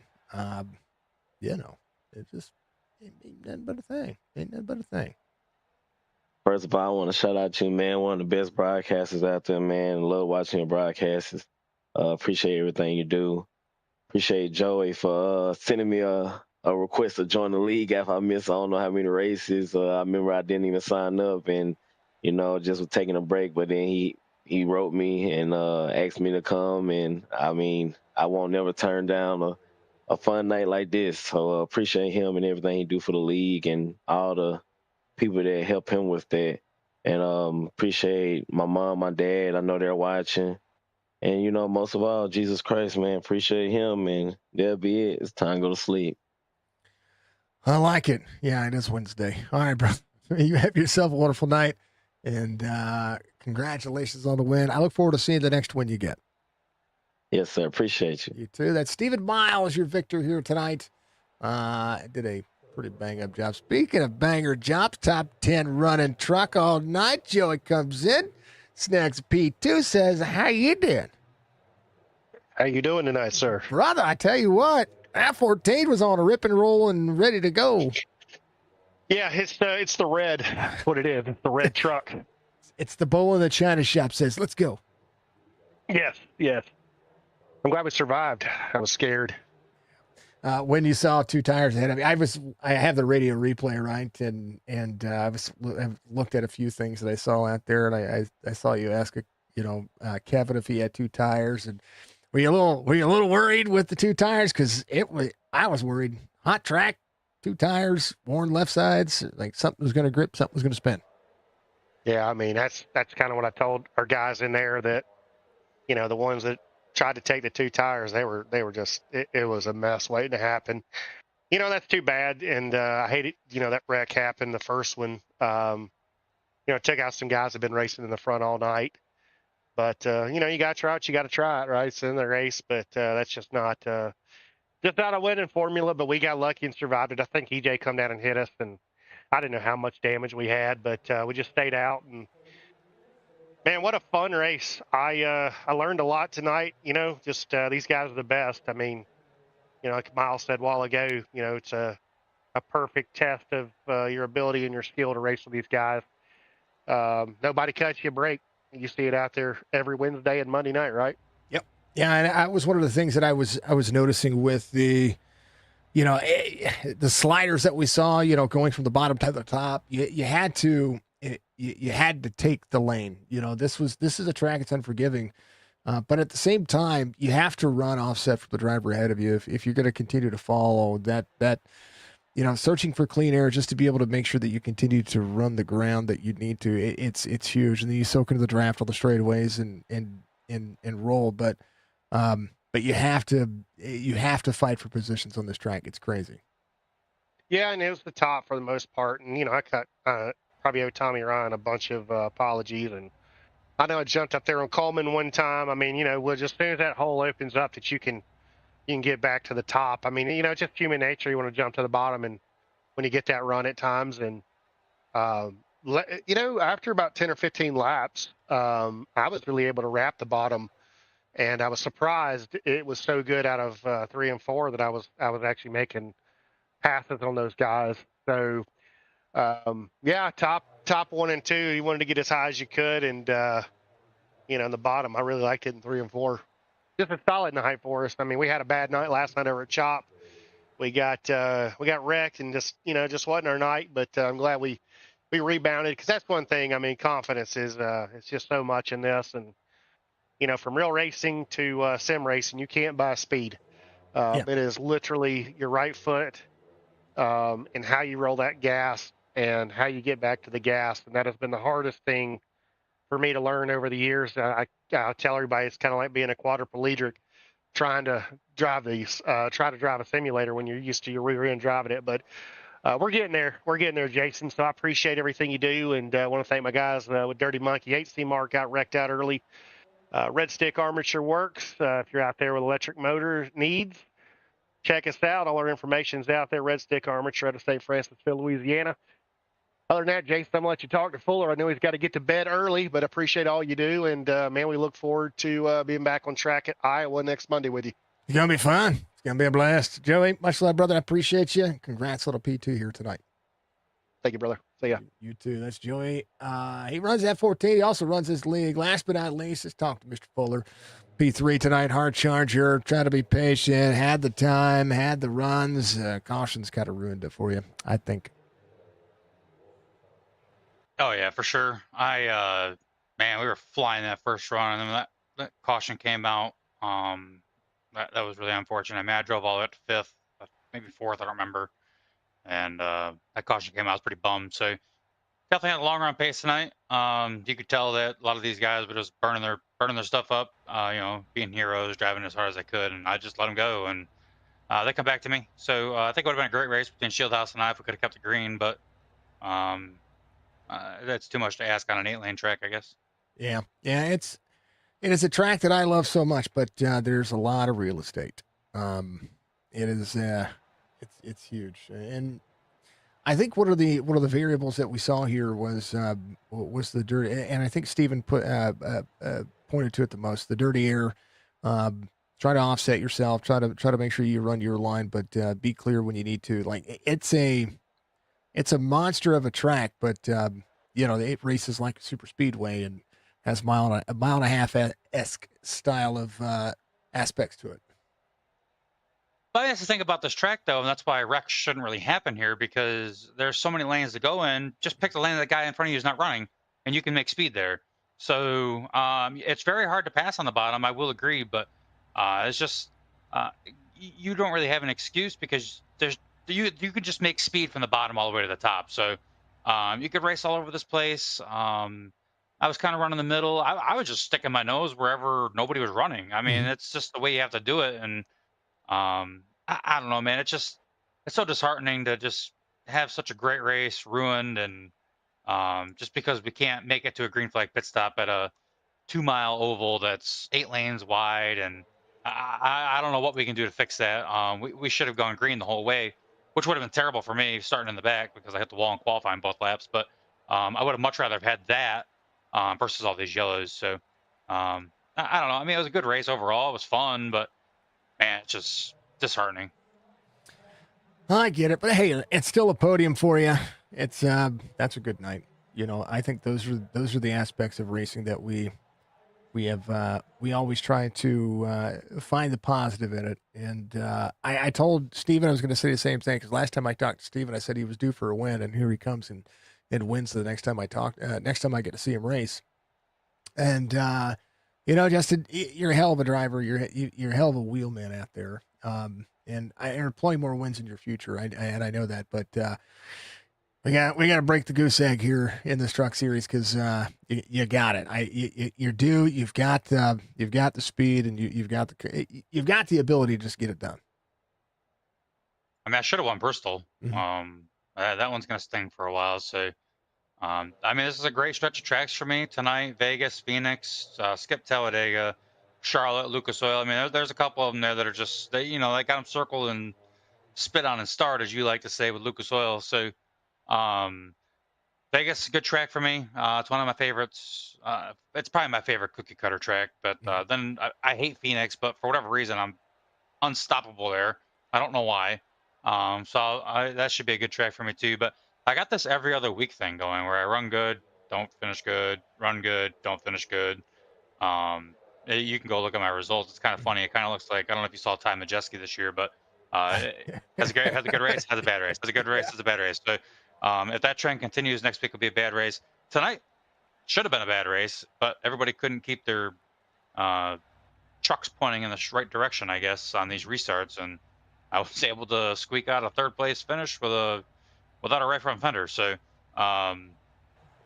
S3: It just ain't nothing but a thing. Ain't nothing but a thing.
S7: First of all, I want to shout out you, man. One of the best broadcasters out there, man. Love watching your broadcasts. Appreciate everything you do. Appreciate Joey for sending me a request to join the league after I missed I don't know how many races. I remember I didn't even sign up, and just was taking a break. But then he wrote me and asked me to come, and I mean, I won't never turn down a fun night like this. So appreciate him and everything he do for the league, and all the people that help him with that. And appreciate my mom, my dad. I know they're watching. And, most of all, Jesus Christ, man, appreciate him. And that'll be it. It's time to go to sleep.
S3: I like it. Yeah, it is Wednesday. All right, bro. You have yourself a wonderful night. And congratulations on the win. I look forward to seeing the next win you get.
S7: Yes, sir. Appreciate you.
S3: You too. That's Stephen Miles, your victor here tonight. Did a pretty bang-up job. Speaking of banger jobs, top 10 running truck all night. Joey comes in. Snacks P2 says, how you doing?
S6: How you doing tonight, sir?
S3: Brother, I tell you what, that 14 was on a rip and roll and ready to go.
S6: Yeah, it's the red. That's what it is. It's the red truck.
S3: It's the bowl in the China shop says, let's go.
S6: Yes. I'm glad we survived. I was scared.
S3: When you saw two tires ahead of me, I have the radio replay, right? And I've looked at a few things that I saw out there, and I saw you ask, Kevin if he had two tires, and were you a little worried with the two tires? Because I was worried. Hot track, two tires, worn left sides, like something was going to grip, something was going to spin.
S6: Yeah, I mean that's kind of what I told our guys in there, that the ones that tried to take the two tires, they were just it was a mess waiting to happen. That's too bad, and I hate it. That wreck happened, the first one. Took out some guys that have been racing in the front all night, but you got to try it. You got to try it, right? It's in the race, but that's just not a winning formula. But we got lucky and survived it. I think EJ come down and hit us, and I didn't know how much damage we had, but we just stayed out. And man, what a fun race! I learned a lot tonight. Just these guys are the best. I mean, like Miles said a while ago, it's a perfect test of your ability and your skill to race with these guys. Nobody cuts you a break. You see it out there every Wednesday and Monday night, right?
S3: Yep. Yeah, and that was one of the things that I was noticing with the the sliders that we saw, going from the bottom to the top. You had to you had to take the lane. This is a track that's unforgiving. But at the same time, you have to run offset from the driver ahead of you if you're going to continue to follow that searching for clean air just to be able to make sure that you continue to run the ground that you need to. It's huge, and then you soak into the draft all the straightaways and roll. But you have to fight for positions on this track. It's crazy.
S6: Yeah, and it was the top for the most part. And I cut probably owe Tommy Ryan a bunch of apologies, and I know I jumped up there on Coleman one time. I mean, well, just as soon as that hole opens up that you can get back to the top. I mean, it's just human nature. You want to jump to the bottom, and when you get that run at times, and after about 10 or 15 laps, I was really able to wrap the bottom, and I was surprised it was so good out of 3 and 4 that I was actually making passes on those guys. So yeah, top 1 and 2, you wanted to get as high as you could, and in the bottom, I really liked it in 3 and 4. Just a solid night for us. I mean, we had a bad night last night over at Chop. We got wrecked, and just wasn't our night. But I'm glad we rebounded, because that's one thing. I mean, confidence is it's just so much in this, and from real racing to sim racing, you can't buy speed. It is literally your right foot and how you roll that gas and how you get back to the gas, and that has been the hardest thing for me to learn over the years. I tell everybody it's kind of like being a quadriplegic trying to drive a simulator when you're used to your rear end driving it. But we're getting there. We're getting there, Jason. So I appreciate everything you do, and I want to thank my guys with Dirty Monkey. HC Mark got wrecked out early. Red Stick Armature Works. If you're out there with electric motor needs, check us out. All our information's out there. Red Stick Armature out of St. Francisville, Louisiana. Other than that, Jason, I'm going to let you talk to Fuller. I know he's got to get to bed early, but I appreciate all you do. And, man, we look forward to being back on track at Iowa next Monday with you.
S3: It's going to be fun. It's going to be a blast. Joey, much love, brother. I appreciate you. Congrats, little P2 here tonight.
S6: Thank you, brother. See ya.
S3: You too. That's Joey. He runs F14. He also runs this league. Last but not least, let's talk to Mr. Fuller. P3 tonight, hard charger. Try to be patient. Had the time, had the runs. Caution's kind of ruined it for you, I think.
S5: Oh yeah, for sure. Man, we were flying that first run, and then that caution came out. That was really unfortunate. I mean, I drove all the way up to 5th, maybe 4th, I don't remember. And that caution came out. I was pretty bummed. So definitely had a long run pace tonight. You could tell that a lot of these guys were just burning their stuff up. Being heroes, driving as hard as they could, and I just let them go. And they come back to me. So I think it would have been a great race between Shieldhouse and I if we could have kept the green, but. That's too much to ask on an 8-lane track, I guess.
S3: Yeah. It is a track that I love so much, but there's a lot of real estate. It is it's huge, and I think one of the variables that we saw here was the dirty, and I think Steven pointed to it the most. The dirty air. Try to offset yourself. Try to make sure you run your line, but be clear when you need to. Like it's a monster of a track, but it races like a super speedway and has a mile and a half esque style of aspects to it.
S5: But that's the thing about this track, though, and that's why wrecks shouldn't really happen here, because there's so many lanes to go in. Just pick the lane that the guy in front of you is not running, and you can make speed there. So it's very hard to pass on the bottom. I will agree, but it's just you don't really have an excuse, because you could just make speed from the bottom all the way to the top. So you could race all over this place. I was kind of running the middle. I was just sticking my nose wherever nobody was running. I mean, it's just the way you have to do it. And I don't know, man. It's so disheartening to just have such a great race ruined, and just because we can't make it to a green flag pit stop at a 2-mile oval that's 8 lanes wide. And I don't know what we can do to fix that. We should have gone green the whole way. which would have been terrible for me starting in the back because I hit the wall in qualifying both laps. But I would have much rather have had that versus all these yellows. So I don't know. I mean, it was a good race overall. It was fun, but man, it's just disheartening.
S3: I get it, but hey, it's still a podium for you. It's that's a good night. You know, I think those are the aspects of racing that we always try to find the positive in it. And I told Steven I was going to say the same thing because last time I talked to Steven, I said he was due for a win, and here he comes and wins the next time I get to see him race. And you know, Justin, you're a hell of a driver. You're a hell of a wheelman out there. And there are plenty more wins in your future. I know that, but we got to break the goose egg here in this truck series because you got it. You're due. You've got the speed, and you've got the ability to just get it done.
S5: I mean, I should have won Bristol.
S3: Mm-hmm.
S5: That one's gonna sting for a while. So, I mean, this is a great stretch of tracks for me tonight: Vegas, Phoenix, Skip Talladega, Charlotte, Lucas Oil. I mean, there's a couple of them there that are just they got them circled and spit on and start, as you like to say, with Lucas Oil. So, Vegas is a good track for me. It's one of my favorites. It's probably my favorite cookie cutter track. But then I hate Phoenix, but for whatever reason, I'm unstoppable there. I don't know why. So that should be a good track for me too. But I got this every other week thing going where I run good, don't finish good, run good, don't finish good. You can go look at my results. It's kind of funny. It kind of looks like, I don't know if you saw Ty Majeski this year, but has a good race, has a bad race, has a good race, has a bad race. So if that trend continues, next week will be a bad race. Tonight should have been a bad race, but everybody couldn't keep their trucks pointing in the right direction, I guess, on these restarts, and I was able to squeak out a third place finish without a right front fender. So I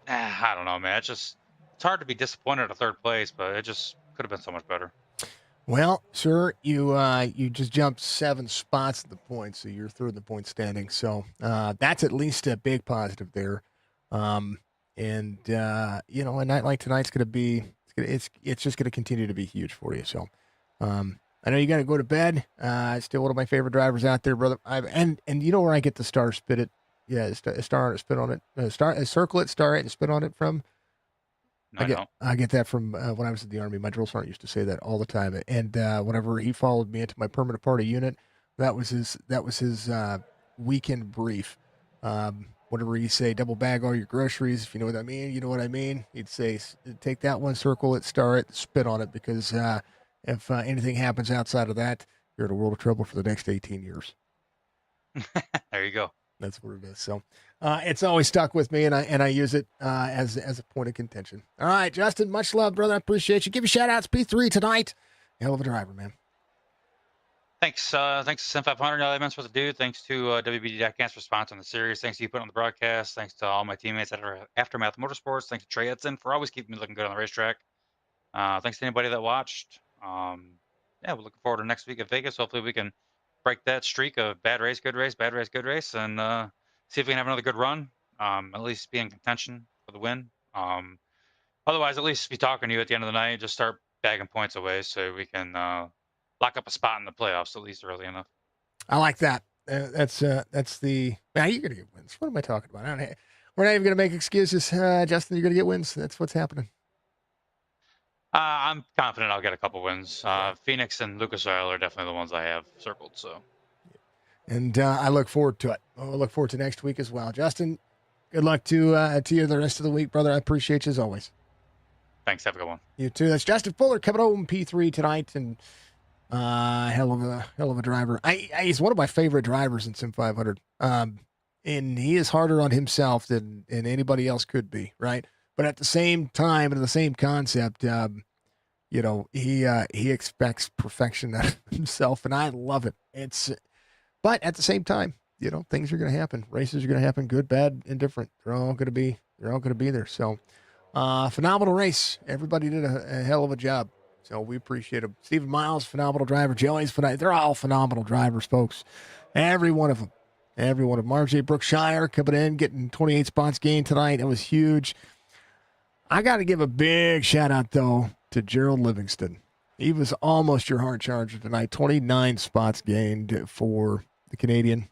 S5: don't know, man. It's hard to be disappointed at a third place, but it just could have been so much better.
S3: Well, sir, you just jumped 7 spots at the points, so you're third in the point standing. So that's at least a big positive there. And you know, a night like tonight's going to be it's just going to continue to be huge for you. So I know you got to go to bed. Still one of my favorite drivers out there, brother. And you know where I get the star spit it? Yeah, star on it, spit on it, circle it, star it, and spit on it from.
S5: No,
S3: I get that from when I was in the Army. My drill sergeant used to say that all the time. And whenever he followed me into my permanent party unit, that was his weekend brief. Whenever he say double bag all your groceries, if you know what I mean, you know what I mean. He'd say take that one, circle it, star it, spit on it, because if anything happens outside of that, you're in a world of trouble for the next 18 years.
S5: There you go.
S3: That's what it is. So it's always stuck with me, and I use it as a point of contention. All right, Justin, much love, brother. I appreciate you. Give you shout outs. P3 tonight. Hell of a driver, man.
S5: Thanks. Thanks to SIM500, all that's supposed to do. Thanks to WBD Diecast for sponsoring the series. Thanks to you putting on the broadcast. Thanks to all my teammates at Aftermath Motorsports. Thanks to Trey Edson for always keeping me looking good on the racetrack. Thanks to anybody that watched. Yeah, we're looking forward to next week at Vegas. Hopefully we can break that streak of bad race, good race, bad race, good race, and see if we can have another good run. At least be in contention for the win. Otherwise, at least be talking to you at the end of the night. Just start bagging points away so we can lock up a spot in the playoffs at least early enough.
S3: I like that. That's the man. You're gonna get wins. What am I talking about? We're not even gonna make excuses, Justin. You're gonna get wins. That's what's happening.
S5: I'm confident I'll get a couple wins. Phoenix and Lucas Oil are definitely the ones I have circled. So,
S3: and I look forward to it. I look forward to next week as well. Justin, good luck to you the rest of the week, brother. I appreciate you as always.
S5: Thanks. Have a good one.
S3: You too. That's Justin Fuller coming home P3 tonight, and hell of a driver. He's one of my favorite drivers in SIM500. And he is harder on himself than anybody else could be, right? But at the same time, and the same concept, you know, he expects perfection out of himself, and I love it. But at the same time, you know, things are going to happen. Races are going to happen, good, bad, indifferent. They're all going to be there. So, phenomenal race. Everybody did a hell of a job. So we appreciate it. Stephen Miles, phenomenal driver. Joey's phenomenal. They're all phenomenal drivers, folks. Every one of them. RJ Brookshire coming in, getting 28 spots gained tonight. That was huge. I got to give a big shout out, though, to Gerald Livingston. He was almost your hard charger tonight. 29 spots gained for the Canadian.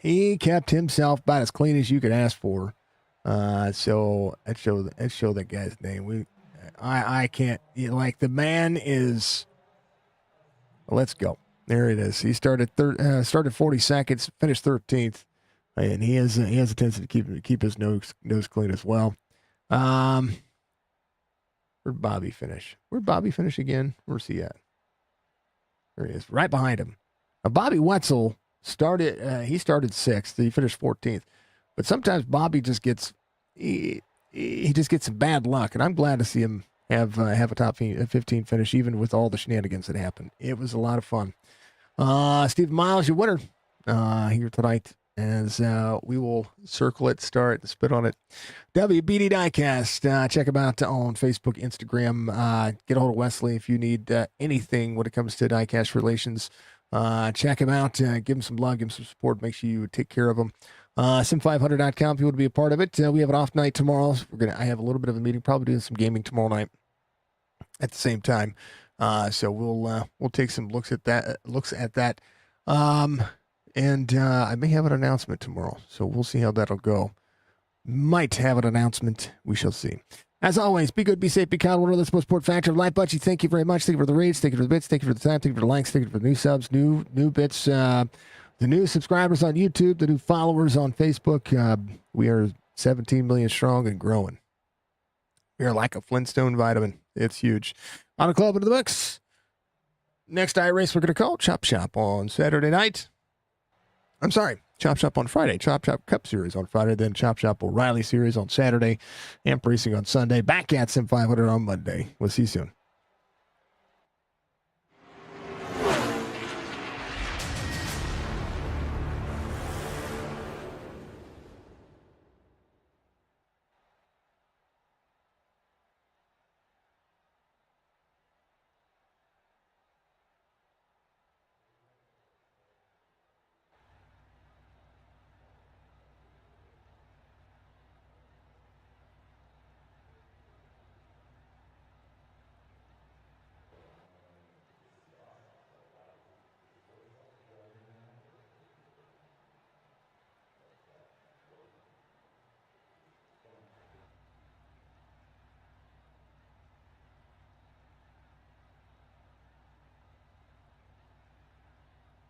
S3: He kept himself about as clean as you could ask for. So let's show that guy's name. I can't, like, the man is. Let's go. There it is. He started 42nd, finished 13th, and he has a tendency to keep his nose clean as well. Where'd Bobby finish? Where'd Bobby finish again? Where's he at? There he is, right behind him. Bobby Wetzel started. He started 6th. He finished 14th. But sometimes Bobby just gets he just gets some bad luck, and I'm glad to see him have a top 15 finish, even with all the shenanigans that happened. It was a lot of fun. Steve Miles, your winner here tonight, as we will circle it, start, and spit on it. WBD Diecast. Check him out on Facebook, Instagram. Get a hold of Wesley if you need anything when it comes to diecast relations. Check him out. Give him some love. Give him some support. Make sure you take care of him. SIM500.com if you want to be a part of it. We have an off night tomorrow. So I have a little bit of a meeting, probably doing some gaming tomorrow night at the same time. So we'll take some looks at that. And I may have an announcement tomorrow. So we'll see how that'll go. Might have an announcement. We shall see. As always, be good, be safe, be kind. One of the most important factor of life. Butchie, thank you very much. Thank you for the raids. Thank you for the bits. Thank you for the time. Thank you for the likes. Thank you for the new subs, new bits. The new subscribers on YouTube, the new followers on Facebook. We are 17 million strong and growing. We are like a Flintstone vitamin. It's huge. Autoclub into the books. Next iRace we're going to call Chop Shop on Saturday night. I'm sorry, Chop Shop on Friday. Chop Shop Cup Series on Friday. Then Chop Shop O'Reilly Series on Saturday. Amp Racing on Sunday. Back at SIM500 on Monday. We'll see you soon.